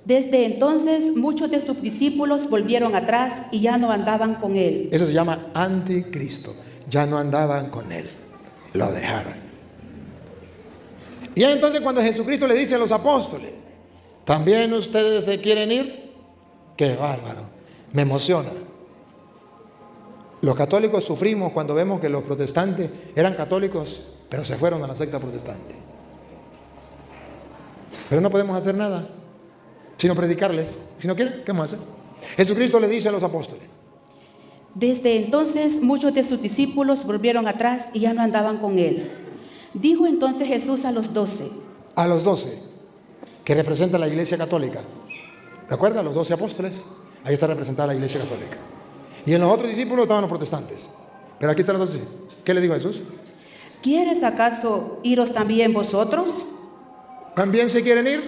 Desde entonces muchos de sus discípulos volvieron atrás y ya no andaban con él. Eso se llama anticristo. Ya no andaban con él. Lo dejaron. Y entonces cuando Jesucristo le dice a los apóstoles, ¿también ustedes se quieren ir? ¡Qué bárbaro! Me emociona. Los católicos sufrimos cuando vemos que los protestantes eran católicos, pero se fueron a la secta protestante. Pero no podemos hacer nada, sino predicarles. Si no quieren, ¿qué vamos a hacer? Jesucristo le dice a los apóstoles. Desde entonces muchos de sus discípulos volvieron atrás y ya no andaban con él. Dijo entonces Jesús a los 12. A los 12, que representan la Iglesia Católica. ¿De acuerdo? A los 12 apóstoles, ahí está representada la Iglesia Católica. Y en los otros discípulos estaban los protestantes. Pero aquí están los 12. ¿Qué le dijo a Jesús? ¿Quieres acaso iros también vosotros? ¿También se quieren ir?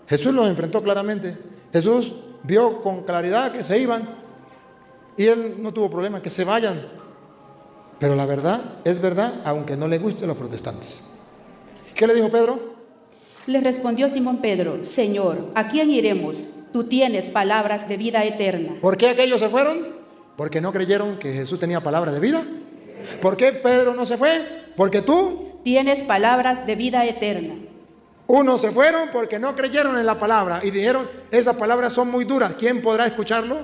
Jesús los enfrentó claramente. Jesús vio con claridad que se iban y él no tuvo problema, que se vayan. Pero la verdad es verdad, aunque no le guste a los protestantes. ¿Qué le dijo Pedro? Le respondió Simón Pedro, Señor, ¿a quién iremos? Tú tienes palabras de vida eterna. ¿Por qué aquellos se fueron? Porque no creyeron que Jesús tenía palabras de vida. ¿Por qué Pedro no se fue? Porque tú tienes palabras de vida eterna. Unos se fueron porque no creyeron en la palabra y dijeron, esas palabras son muy duras, ¿quién podrá escucharlo?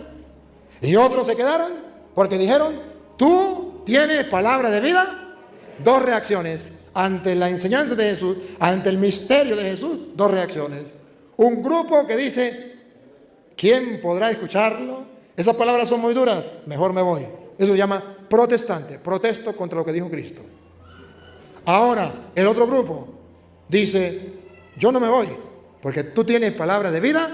Y otros se quedaron porque dijeron, tú tienes palabra de vida. Dos reacciones ante la enseñanza de Jesús, ante el misterio de Jesús, dos reacciones. Un grupo que dice, ¿quién podrá escucharlo? Esas palabras son muy duras, mejor me voy. Eso se llama protestante. Protesto contra lo que dijo Cristo. Ahora, el otro grupo dice, yo no me voy, porque tú tienes palabra de vida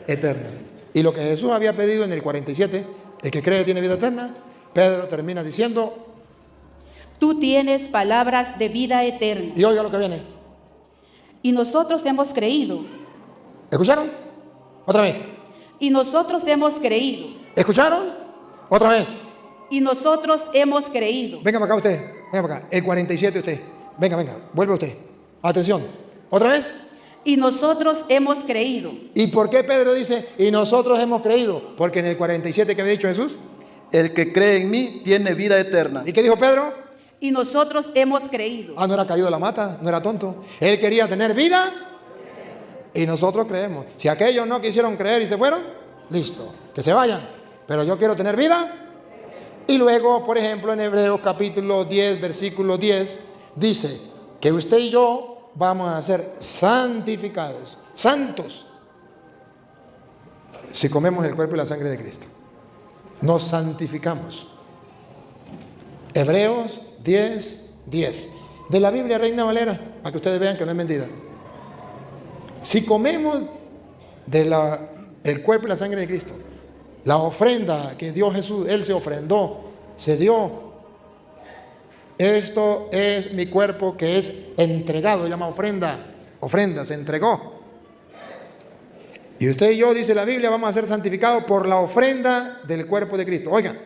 eterna. Y lo que Jesús había pedido en el 47, el que cree tiene vida eterna, Pedro termina diciendo, tú tienes palabras de vida eterna. y oiga lo que viene. Y nosotros hemos creído. ¿Escucharon? Otra vez. Y nosotros hemos creído. ¿Escucharon? Otra vez. Y nosotros hemos creído. Venga para acá usted. Venga para acá. El 47 usted. Venga, venga. Vuelve usted. Atención. ¿Otra vez? Y nosotros hemos creído. ¿Y por qué Pedro dice, y nosotros hemos creído? Porque en el 47 que había dicho Jesús. El que cree en mí tiene vida eterna. ¿Y qué dijo Pedro? Y nosotros hemos creído. Ah, no era caído de la mata, no era tonto. Él quería tener vida y nosotros creemos. Si aquellos no quisieron creer y se fueron, listo, que se vayan. Pero yo quiero tener vida. Y luego, por ejemplo, en Hebreos capítulo 10, versículo 10, dice que usted y yo vamos a ser santificados, santos, si comemos el cuerpo y la sangre de Cristo. Nos santificamos. Hebreos 10, 10. De la Biblia Reina Valera, para que ustedes vean que no es mentira. Si comemos el cuerpo y la sangre de Cristo, la ofrenda que dio Jesús, Él se ofrendó, se dio. Esto es mi cuerpo que es entregado, se llama ofrenda. Ofrenda, se entregó. Y usted y yo, dice la Biblia, vamos a ser santificados por la ofrenda del cuerpo de Cristo. Oigan.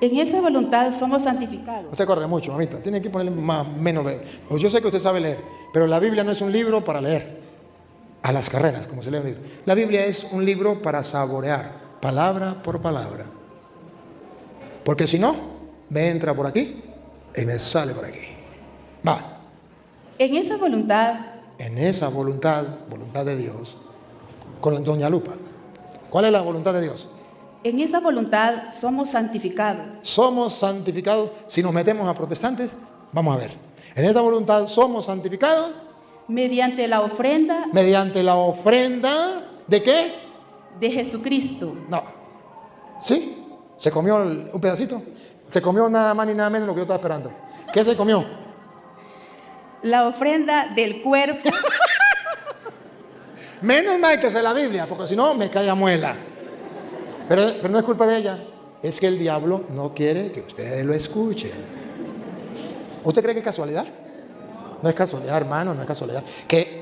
En esa voluntad somos santificados. Usted corre mucho, mamita. Tiene que ponerle menos. Pues yo sé que usted sabe leer, pero la Biblia no es un libro para leer a las carreras, como se lee un libro. La Biblia es un libro para saborear, palabra por palabra. Porque si no, me entra por aquí y me sale por aquí. Va. En esa voluntad. En esa voluntad de Dios, con doña Lupa. ¿Cuál es la voluntad de Dios? En esa voluntad somos santificados. Somos santificados. Si nos metemos a protestantes, vamos a ver. En esa voluntad somos santificados. Mediante la ofrenda. Mediante la ofrenda. ¿De qué? De Jesucristo. No. ¿Sí? ¿Se comió un pedacito? Se comió nada más ni nada menos de lo que yo estaba esperando. ¿Qué se comió? La ofrenda del cuerpo. Menos mal que sé la Biblia, porque si no me cae a muela. Pero no es culpa de ella. Es que el diablo no quiere que ustedes lo escuchen. ¿Usted cree que es casualidad? No es casualidad, hermano, no es casualidad.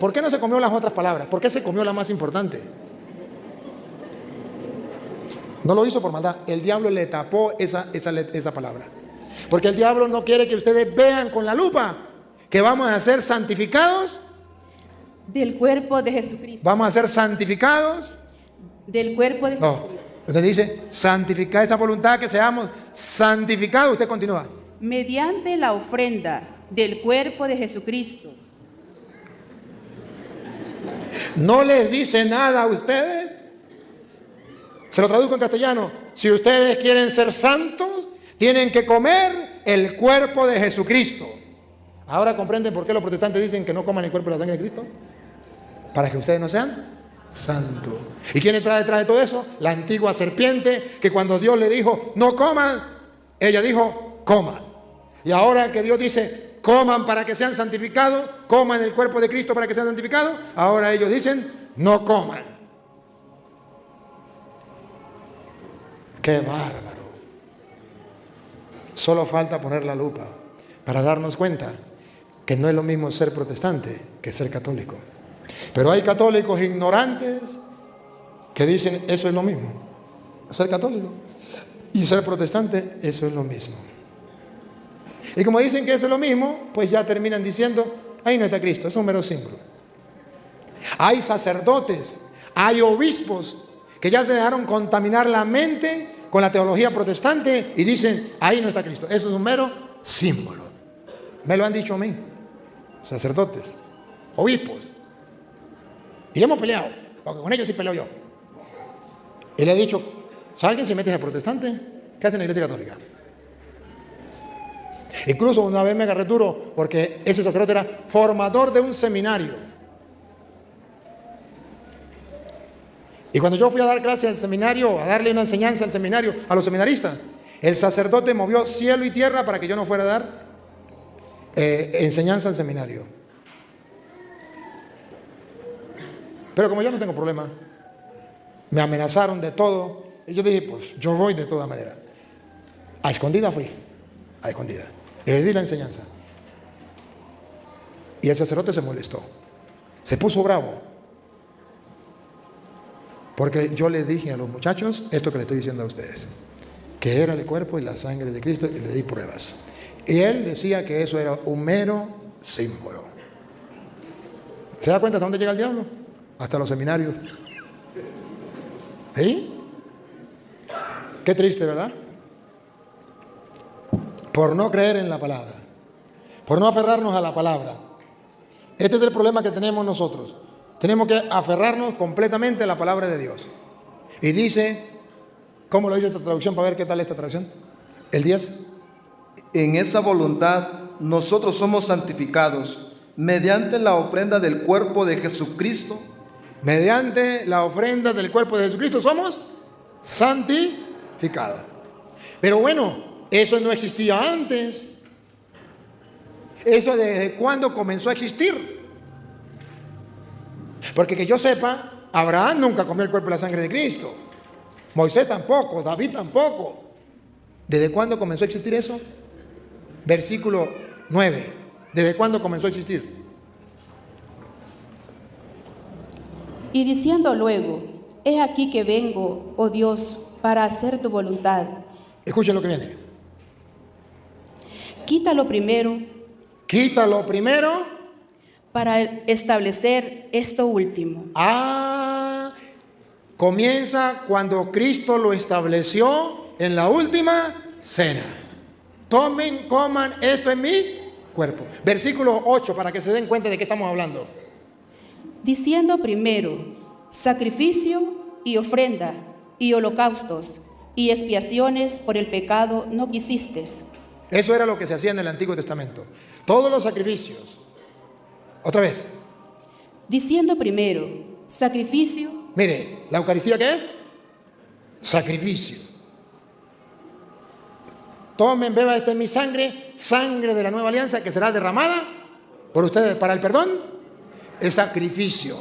¿Por qué no se comió las otras palabras? ¿Por qué se comió la más importante? No lo hizo por maldad. El diablo le tapó esa palabra. Porque el diablo no quiere que ustedes vean con la lupa que vamos a ser santificados del cuerpo de Jesucristo. Vamos a ser santificados del cuerpo de Jesucristo. Usted dice, santificar esa voluntad, que seamos santificados. Usted continúa. Mediante la ofrenda del cuerpo de Jesucristo. ¿No les dice nada a ustedes? Se lo traduzco en castellano. Si ustedes quieren ser santos, tienen que comer el cuerpo de Jesucristo. Ahora comprenden por qué los protestantes dicen que no coman el cuerpo y la sangre de Cristo. Para que ustedes no sean santos. ¿Y quién está detrás de todo eso? La antigua serpiente, que cuando Dios le dijo, no coman, ella dijo, coman. Y ahora que Dios dice, coman para que sean santificados, coman el cuerpo de Cristo para que sean santificados, ahora ellos dicen, no coman. ¡Qué bárbaro! Solo falta poner la lupa para darnos cuenta que no es lo mismo ser protestante que ser católico. Pero hay católicos ignorantes que dicen eso es lo mismo. Ser católico y ser protestante, eso es lo mismo. Y como dicen que eso es lo mismo, pues ya terminan diciendo, ahí no está Cristo, es un mero símbolo. Hay sacerdotes, hay obispos que ya se dejaron contaminar la mente con la teología protestante y dicen, ahí no está Cristo, eso es un mero símbolo. Me lo han dicho a mí, sacerdotes, obispos. Y hemos peleado, porque con ellos sí peleo yo. Y le he dicho, ¿sabe quién se mete a protestante? ¿Qué hace en la iglesia católica? Incluso una vez me agarré duro porque ese sacerdote era formador de un seminario. Y cuando yo fui a dar clase al seminario, a darle una enseñanza al seminario, a los seminaristas, el sacerdote movió cielo y tierra para que yo no fuera a dar enseñanza al seminario. Pero como yo no tengo problema, me amenazaron de todo, y yo dije, pues yo voy de todas maneras. A escondida fui, a escondida. Y le di la enseñanza. Y el sacerdote se molestó, se puso bravo. Porque yo les dije a los muchachos esto que le estoy diciendo a ustedes, que era el cuerpo y la sangre de Cristo, y le di pruebas. Y él decía que eso era un mero símbolo. ¿Se da cuenta hasta dónde llega el diablo? Hasta los seminarios. ¿Sí? Qué triste, ¿verdad? Por no creer en la palabra, por no aferrarnos a la palabra. Este es el problema que tenemos nosotros. Tenemos que aferrarnos completamente a la palabra de Dios. Y dice, ¿cómo lo dice esta traducción? Para ver qué tal esta traducción. El 10. En esa voluntad nosotros somos santificados mediante la ofrenda del cuerpo de Jesucristo. Mediante la ofrenda del cuerpo de Jesucristo somos santificados. Pero bueno, eso no existía antes. ¿Eso desde cuándo comenzó a existir? Porque que yo sepa, Abraham nunca comió el cuerpo y la sangre de Cristo. Moisés tampoco, David tampoco. ¿Desde cuándo comenzó a existir eso? Versículo 9. ¿Desde cuándo comenzó a existir? Y diciendo luego, he aquí que vengo, oh Dios, para hacer tu voluntad. Escuchen lo que viene. Quítalo primero Quítalo primero para establecer esto último. Comienza cuando Cristo lo estableció en la última cena. Tomen, coman, esto en mi cuerpo. Versículo 8, para que se den cuenta de qué estamos hablando. Diciendo primero, sacrificio y ofrenda y holocaustos y expiaciones por el pecado no quisiste. Eso era lo que se hacía en el Antiguo Testamento. Todos los sacrificios. Otra vez. Diciendo primero, sacrificio. Mire, ¿la Eucaristía qué es? Sacrificio. Tomen, beba, esta es mi sangre, sangre de la nueva alianza que será derramada por ustedes para el perdón. Es sacrificio.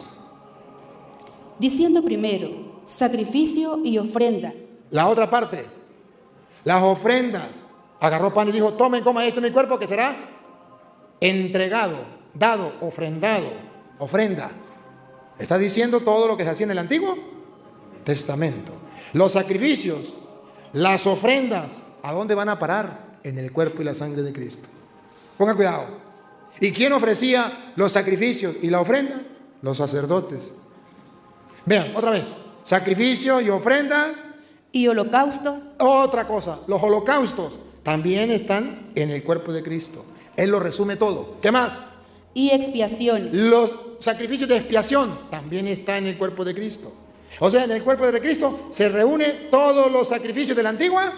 Diciendo primero, sacrificio y ofrenda. La otra parte, las ofrendas. Agarró pan y dijo, tomen, coman, esto es mi cuerpo que será entregado, dado, ofrendado, ofrenda. Está diciendo todo lo que se hacía en el Antiguo Testamento. Los sacrificios, las ofrendas, ¿a dónde van a parar? En el cuerpo y la sangre de Cristo. Pongan cuidado. ¿Y quién ofrecía los sacrificios y la ofrenda? Los sacerdotes. Vean, otra vez. Sacrificio y ofrenda. Y holocausto. Otra cosa, los holocaustos también están en el cuerpo de Cristo. Él lo resume todo. ¿Qué más? Y expiación. Los sacrificios de expiación también están en el cuerpo de Cristo. O sea, en el cuerpo de Cristo se reúnen todos los sacrificios de la antigua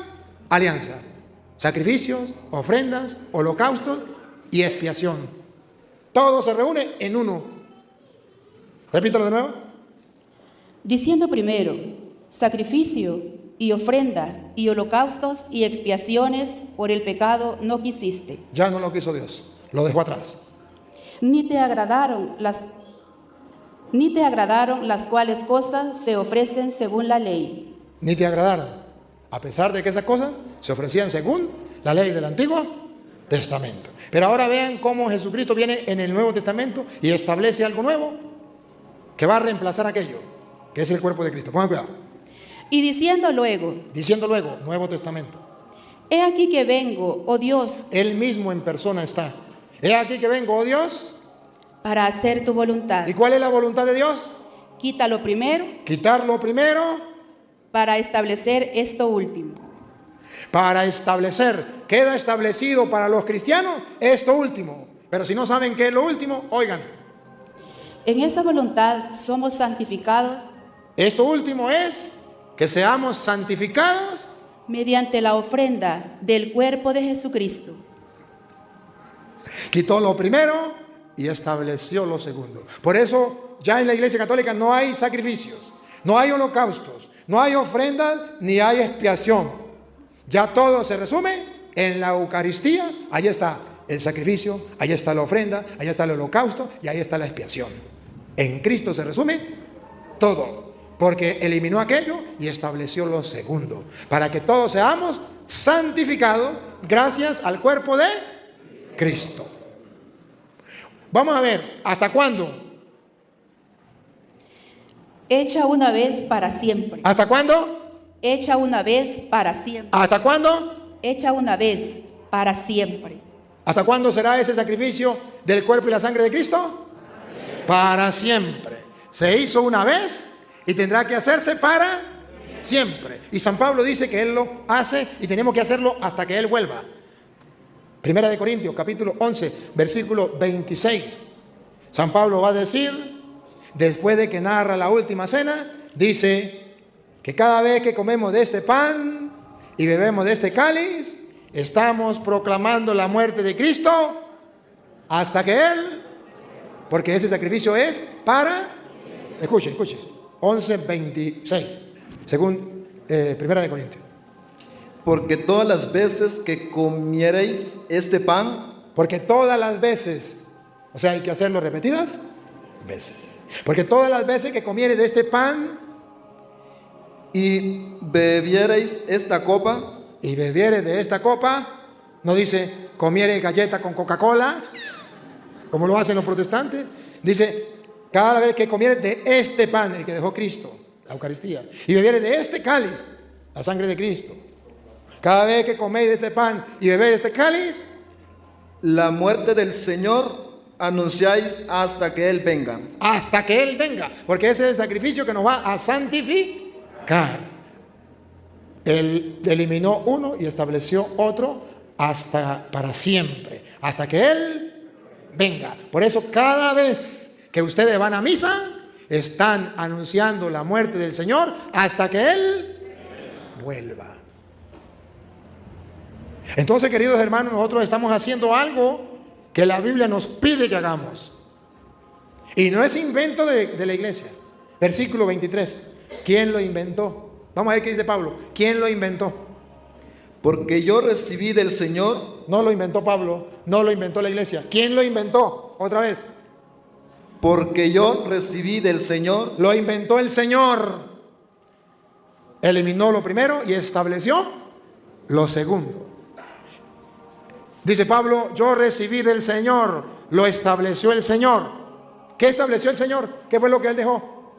alianza. Sacrificios, ofrendas, holocaustos y expiación. Todo se reúne en uno. Repítalo de nuevo. Diciendo primero, sacrificio y ofrenda y holocaustos y expiaciones por el pecado no quisiste. Ya no lo quiso Dios, lo dejó atrás. Ni te agradaron las cuales cosas se ofrecen según la ley. Ni te agradaron, a pesar de que esas cosas se ofrecían según la ley del Antiguo Testamento. Pero ahora vean cómo Jesucristo viene en el Nuevo Testamento y establece algo nuevo que va a reemplazar aquello, que es el cuerpo de Cristo. Pongan cuidado. Y diciendo luego, Nuevo Testamento. he aquí que vengo, oh Dios, Él mismo en persona está. He aquí que vengo, oh Dios. para hacer tu voluntad. ¿Y cuál es la voluntad de Dios? Quítalo primero Quitarlo primero para establecer esto último. para establecer. Queda establecido para los cristianos esto último. Pero si no saben qué es lo último, oigan. En esa voluntad somos santificados Esto último es que seamos santificados mediante la ofrenda del cuerpo de Jesucristo. Quitó lo primero y estableció lo segundo. Por eso ya en la Iglesia Católica no hay sacrificios, No hay holocaustos, no hay ofrendas, ni hay expiación. Ya todo se resume en la Eucaristía. Ahí está el sacrificio, ahí está la ofrenda, ahí está el holocausto y ahí está la expiación. En Cristo se resume todo, porque eliminó aquello y estableció lo segundo, para que todos seamos santificados gracias al cuerpo de Cristo. Vamos a ver, ¿hasta cuándo? Hecha una vez para siempre. ¿Hasta cuándo? Hecha una vez para siempre. ¿Hasta cuándo? Hecha una vez para siempre. ¿Hasta cuándo será ese sacrificio del cuerpo y la sangre de Cristo? Para siempre. Se hizo una vez y tendrá que hacerse para siempre. Y San Pablo dice que Él lo hace y tenemos que hacerlo hasta que Él vuelva. Primera de Corintios, capítulo 11, versículo 26. San Pablo va a decir, después de que narra la última cena, dice que cada vez que comemos de este pan y bebemos de este cáliz, estamos proclamando la muerte de Cristo hasta que Él, porque ese sacrificio es para, escuche, 11:26, según Primera de Corintios. Porque todas las veces que comiereis este pan, Porque todas las veces, o sea, hay que hacerlo repetidas veces. Porque todas las veces que comieres de este pan y bebiereis esta copa, y bebieres de esta copa, no dice comiere galleta con Coca-Cola, como lo hacen los protestantes. Dice, cada vez que comieres de este pan, el que dejó Cristo, la Eucaristía, y bebieres de este cáliz, la sangre de Cristo. Cada vez que coméis de este pan y bebéis de este cáliz, la muerte del Señor anunciáis hasta que Él venga. hasta que Él venga, porque ese es el sacrificio que nos va a santificar. Él eliminó uno y estableció otro para siempre, hasta que Él venga. Por eso cada vez que ustedes van a misa, están anunciando la muerte del Señor hasta que Él vuelva. Entonces, queridos hermanos, nosotros estamos haciendo algo que la Biblia nos pide que hagamos. Y no es invento de la iglesia. Versículo 23. ¿Quién lo inventó? Vamos a ver qué dice Pablo. ¿Quién lo inventó? Porque yo recibí del Señor. No lo inventó Pablo, no lo inventó la iglesia. ¿Quién lo inventó? Otra vez. Porque yo recibí del Señor. Lo inventó el Señor. Eliminó lo primero y estableció lo segundo. Dice Pablo, yo recibí del Señor, lo estableció el Señor. ¿Qué estableció el Señor? ¿Qué fue lo que Él dejó?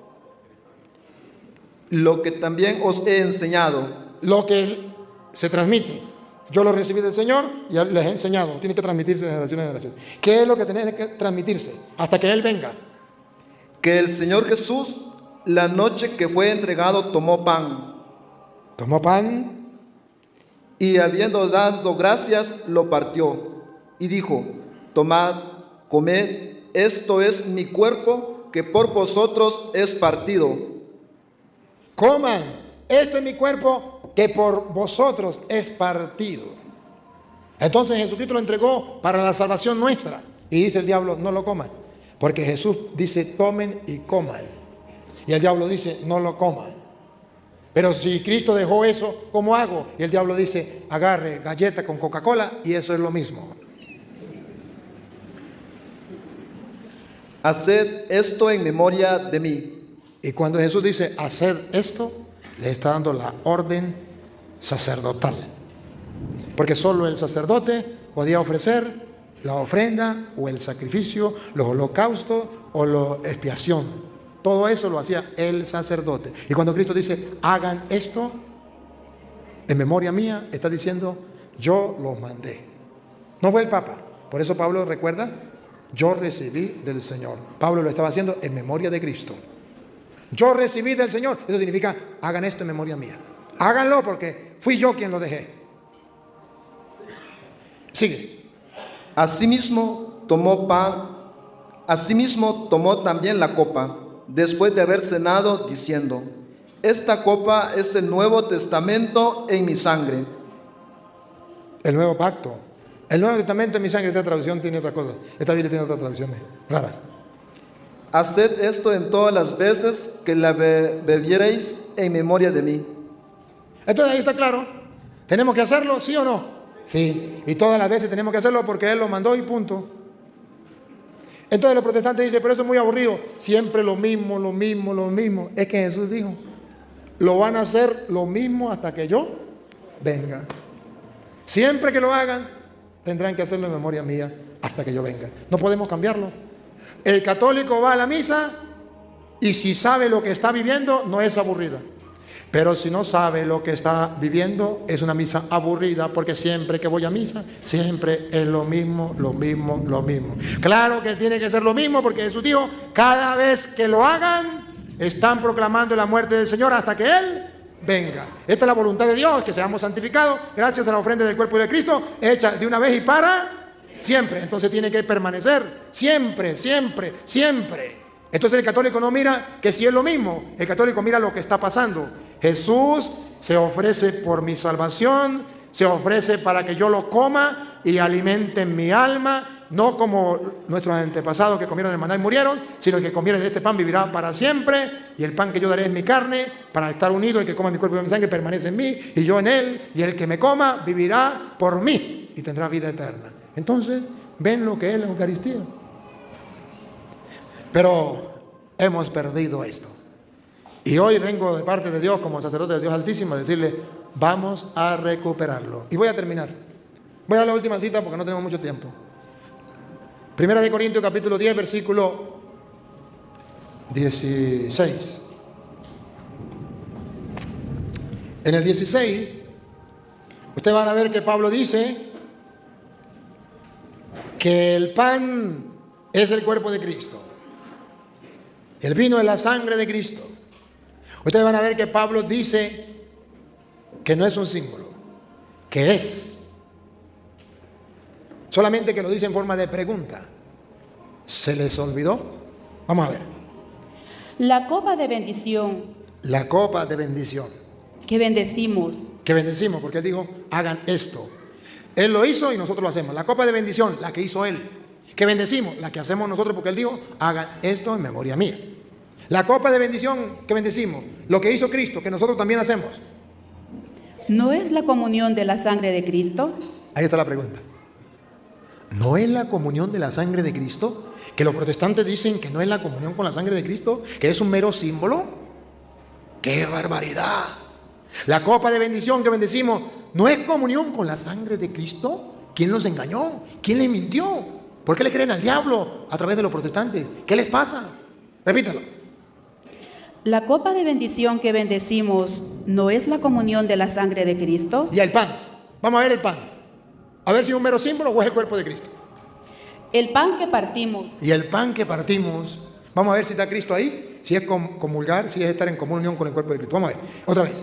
Lo que también os he enseñado. Lo que se transmite. Yo lo recibí del Señor y les he enseñado. Tiene que transmitirse de generación en generación. ¿Qué es lo que tiene que transmitirse? Hasta que Él venga. Que el Señor Jesús, la noche que fue entregado, tomó pan. Tomó pan. Y habiendo dado gracias, lo partió. Y dijo, tomad, comed, esto es mi cuerpo, que por vosotros es partido. Coman, esto es mi cuerpo que por vosotros es partido. Entonces Jesucristo lo entregó para la salvación nuestra. Y dice el diablo, no lo coman. Porque Jesús dice, tomen y coman. Y el diablo dice, no lo coman. Pero si Cristo dejó eso, ¿cómo hago? Y el diablo dice, agarre galleta con Coca-Cola y eso es lo mismo. Haced esto en memoria de mí. Y cuando Jesús dice hacer esto, le está dando la orden sacerdotal. Porque solo el sacerdote podía ofrecer la ofrenda o el sacrificio, los holocaustos o la expiación. Todo eso lo hacía el sacerdote. Y cuando Cristo dice, hagan esto en memoria mía, está diciendo, yo los mandé. No fue el Papa. Por eso Pablo recuerda, yo recibí del Señor. Pablo lo estaba haciendo en memoria de Cristo. Yo recibí del Señor. Eso significa, hagan esto en memoria mía. Háganlo porque fui yo quien lo dejé. Sigue. Asimismo tomó también la copa, después de haber cenado, diciendo, esta copa es el Nuevo Testamento en mi sangre. El nuevo pacto. El Nuevo Testamento en mi sangre. Esta traducción tiene otra cosa. Esta Biblia tiene otras traducciones raras. Haced esto en todas las veces que la bebiereis en memoria de mí. Entonces ahí está claro. ¿Tenemos que hacerlo, sí o no? Sí. Y todas las veces tenemos que hacerlo porque Él lo mandó y punto. Entonces los protestantes dicen, pero eso es muy aburrido. Siempre lo mismo, lo mismo, lo mismo. Es que Jesús dijo, lo van a hacer lo mismo hasta que yo venga. Siempre que lo hagan, tendrán que hacerlo en memoria mía hasta que yo venga. No podemos cambiarlo. El católico va a la misa y si sabe lo que está viviendo, no es aburrida. Pero si no sabe lo que está viviendo, es una misa aburrida, porque siempre que voy a misa, siempre es lo mismo, lo mismo, lo mismo. Claro que tiene que ser lo mismo, porque Jesús dijo, cada vez que lo hagan, están proclamando la muerte del Señor hasta que Él venga. Esta es la voluntad de Dios, que seamos santificados gracias a la ofrenda del cuerpo de Cristo, hecha de una vez y para siempre. Entonces tiene que permanecer siempre, siempre, siempre. Entonces el católico no mira que si es lo mismo, el católico mira lo que está pasando. Jesús se ofrece por mi salvación, se ofrece para que yo lo coma y alimente mi alma, no como nuestros antepasados que comieron el maná y murieron, sino el que comiere de este pan vivirá para siempre, y el pan que yo daré es mi carne, para estar unido, el que coma mi cuerpo y mi sangre permanece en mí, y yo en él, y el que me coma vivirá por mí, y tendrá vida eterna. Entonces, ven lo que es la Eucaristía. Pero hemos perdido esto. Y hoy vengo de parte de Dios, como sacerdote de Dios Altísimo, a decirle, vamos a recuperarlo. Y voy a terminar. Voy a la última cita porque no tenemos mucho tiempo. Primera de Corintios capítulo 10, versículo 16. En el 16, ustedes van a ver que Pablo dice que el pan es el cuerpo de Cristo. El vino es la sangre de Cristo. Ustedes van a ver que Pablo dice que no es un símbolo, que es. Solamente que lo dice en forma de pregunta. ¿Se les olvidó? Vamos a ver. La copa de bendición. La copa de bendición. Que bendecimos. Que bendecimos, porque Él dijo, hagan esto. Él lo hizo y nosotros lo hacemos. La copa de bendición, la que hizo Él. Que bendecimos, la que hacemos nosotros, porque Él dijo, hagan esto en memoria mía. La copa de bendición que bendecimos, lo que hizo Cristo, que nosotros también hacemos. ¿No es la comunión de la sangre de Cristo? Ahí está la pregunta. ¿No es la comunión de la sangre de Cristo? Que los protestantes dicen que no es la comunión con la sangre de Cristo, que es un mero símbolo. ¡Qué barbaridad! La copa de bendición que bendecimos, ¿no es comunión con la sangre de Cristo? ¿Quién los engañó? ¿Quién les mintió? ¿Por qué le creen al diablo a través de los protestantes? ¿Qué les pasa? Repítalo. La copa de bendición que bendecimos, ¿no es la comunión de la sangre de Cristo? Y el pan. Vamos a ver el pan. A ver si es un mero símbolo o es el cuerpo de Cristo. El pan que partimos. Y el pan que partimos. Vamos a ver si está Cristo ahí. Si es comulgar, si es estar en comunión con el cuerpo de Cristo. Vamos a ver. Otra vez.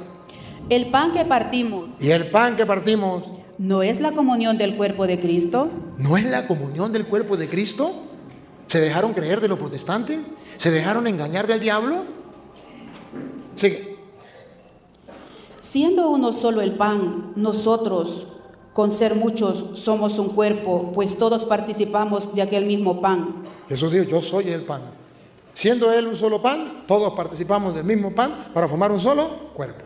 El pan que partimos. Y el pan que partimos. ¿No es la comunión del cuerpo de Cristo? ¿No es la comunión del cuerpo de Cristo? ¿Se dejaron creer de los protestantes? ¿Se dejaron engañar del diablo? Sigue. Siendo uno solo el pan, nosotros, con ser muchos, somos un cuerpo, pues todos participamos de aquel mismo pan. Jesús dijo, yo soy el pan. Siendo Él un solo pan, todos participamos del mismo pan para formar un solo cuerpo.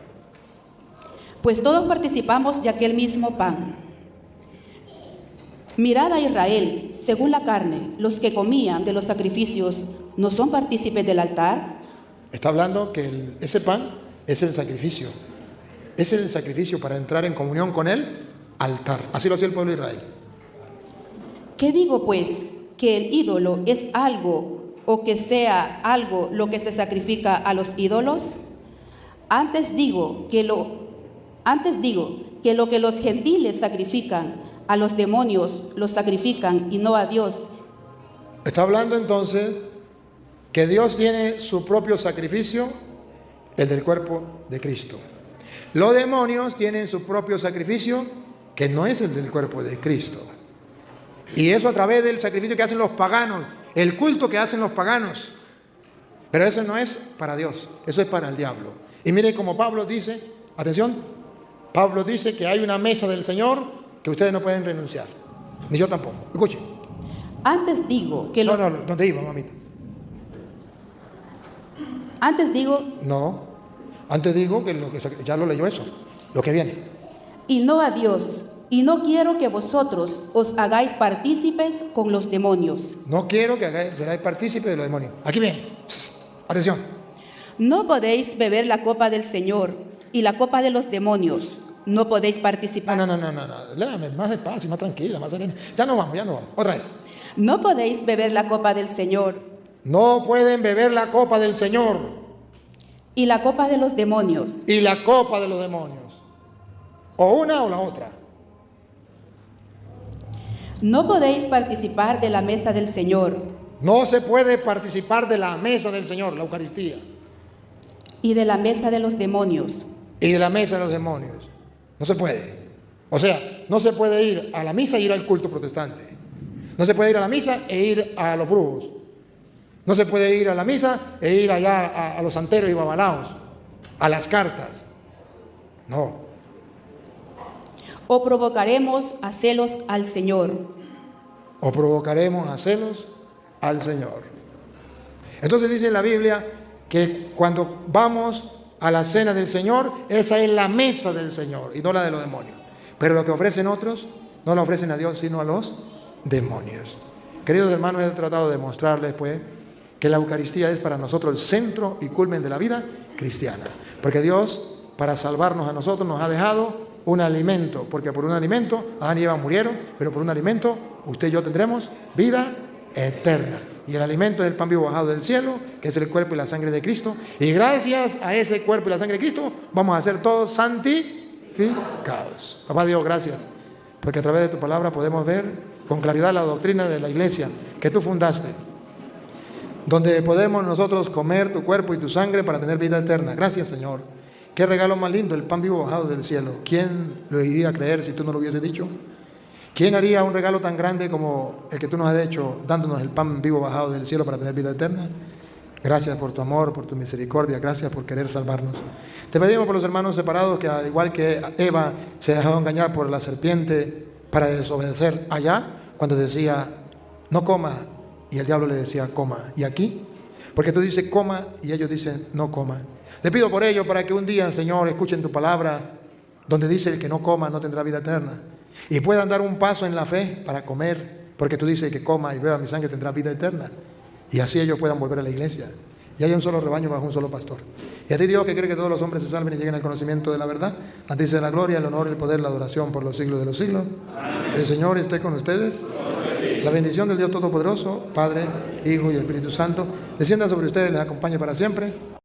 Pues todos participamos de aquel mismo pan. Mirad a Israel, según la carne, los que comían de los sacrificios, ¿no son partícipes del altar? Está hablando que ese pan es el sacrificio. Es el sacrificio para entrar en comunión con el altar. Así lo hacía el pueblo de Israel. ¿Qué digo pues? ¿Que el ídolo es algo o que sea algo lo que se sacrifica a los ídolos? Antes digo que lo que los gentiles sacrifican, a los demonios los sacrifican y no a Dios. Está hablando entonces que Dios tiene su propio sacrificio, el del cuerpo de Cristo. Los demonios tienen su propio sacrificio, que no es el del cuerpo de Cristo. Y eso a través del sacrificio que hacen los paganos, el culto que hacen los paganos. Pero eso no es para Dios, eso es para el diablo. Y mire como Pablo dice, atención, Pablo dice que hay una mesa del Señor que ustedes no pueden renunciar. Ni yo tampoco. Escuchen. Antes digo que No, ¿dónde iba, mamita? Antes digo, No. Antes digo que ya lo leyó eso, lo que viene. y no a Dios, y no quiero que vosotros os hagáis partícipes con los demonios. No quiero que seráis partícipes de los demonios. Aquí viene. Atención. No podéis beber la copa del Señor y la copa de los demonios. No podéis participar. No. Léame más despacio, más tranquila, más serena. Ya no vamos. Otra vez. No podéis beber la copa del Señor No pueden beber la copa del Señor y la copa de los demonios. y la copa de los demonios. O una o la otra. No podéis participar de la mesa del Señor No se puede participar de la mesa del Señor, la Eucaristía, y de la mesa de los demonios. y de la mesa de los demonios. No se puede. O sea, no se puede ir a la misa e ir al culto protestante. No se puede ir a la misa e ir a los brujos. No se puede ir a la misa e ir allá a los santeros y babalaos, a las cartas. No. O provocaremos a celos al Señor. O provocaremos a celos al Señor. Entonces dice la Biblia que cuando vamos a la cena del Señor, esa es la mesa del Señor y no la de los demonios. Pero lo que ofrecen otros, no lo ofrecen a Dios, sino a los demonios. Queridos hermanos, he tratado de mostrarles pues que la Eucaristía es para nosotros el centro y culmen de la vida cristiana. Porque Dios, para salvarnos a nosotros, nos ha dejado un alimento. Porque por un alimento, Adán y Eva murieron, pero por un alimento, usted y yo tendremos vida eterna. Y el alimento es el pan vivo bajado del cielo, que es el cuerpo y la sangre de Cristo. Y gracias a ese cuerpo y la sangre de Cristo, vamos a ser todos santificados. Papá Dios, gracias. Porque a través de tu palabra podemos ver con claridad la doctrina de la iglesia que tú fundaste, donde podemos nosotros comer tu cuerpo y tu sangre para tener vida eterna. Gracias, Señor. Qué regalo más lindo, el pan vivo bajado del cielo. ¿Quién lo iría a creer si tú no lo hubieses dicho? ¿Quién haría un regalo tan grande como el que tú nos has hecho, dándonos el pan vivo bajado del cielo para tener vida eterna? Gracias por tu amor, por tu misericordia, gracias por querer salvarnos. Te pedimos por los hermanos separados que, al igual que Eva se dejó engañar por la serpiente para desobedecer allá, cuando decía, no coma, y el diablo le decía, coma. ¿Y aquí? Porque tú dices, coma, y ellos dicen, no coma. Te pido por ello para que un día, Señor, escuchen tu palabra, donde dice, el que no coma no tendrá vida eterna. Y puedan dar un paso en la fe para comer, porque tú dices que coma y beba mi sangre tendrá vida eterna. Y así ellos puedan volver a la iglesia. Y haya un solo rebaño bajo un solo pastor. Y a ti, Dios, que quiere que todos los hombres se salven y lleguen al conocimiento de la verdad. A ti sea la gloria, el honor, el poder, la adoración por los siglos de los siglos. Amén. El Señor esté con ustedes. La bendición del Dios Todopoderoso, Padre, Hijo y Espíritu Santo, descienda sobre ustedes y les acompañe para siempre.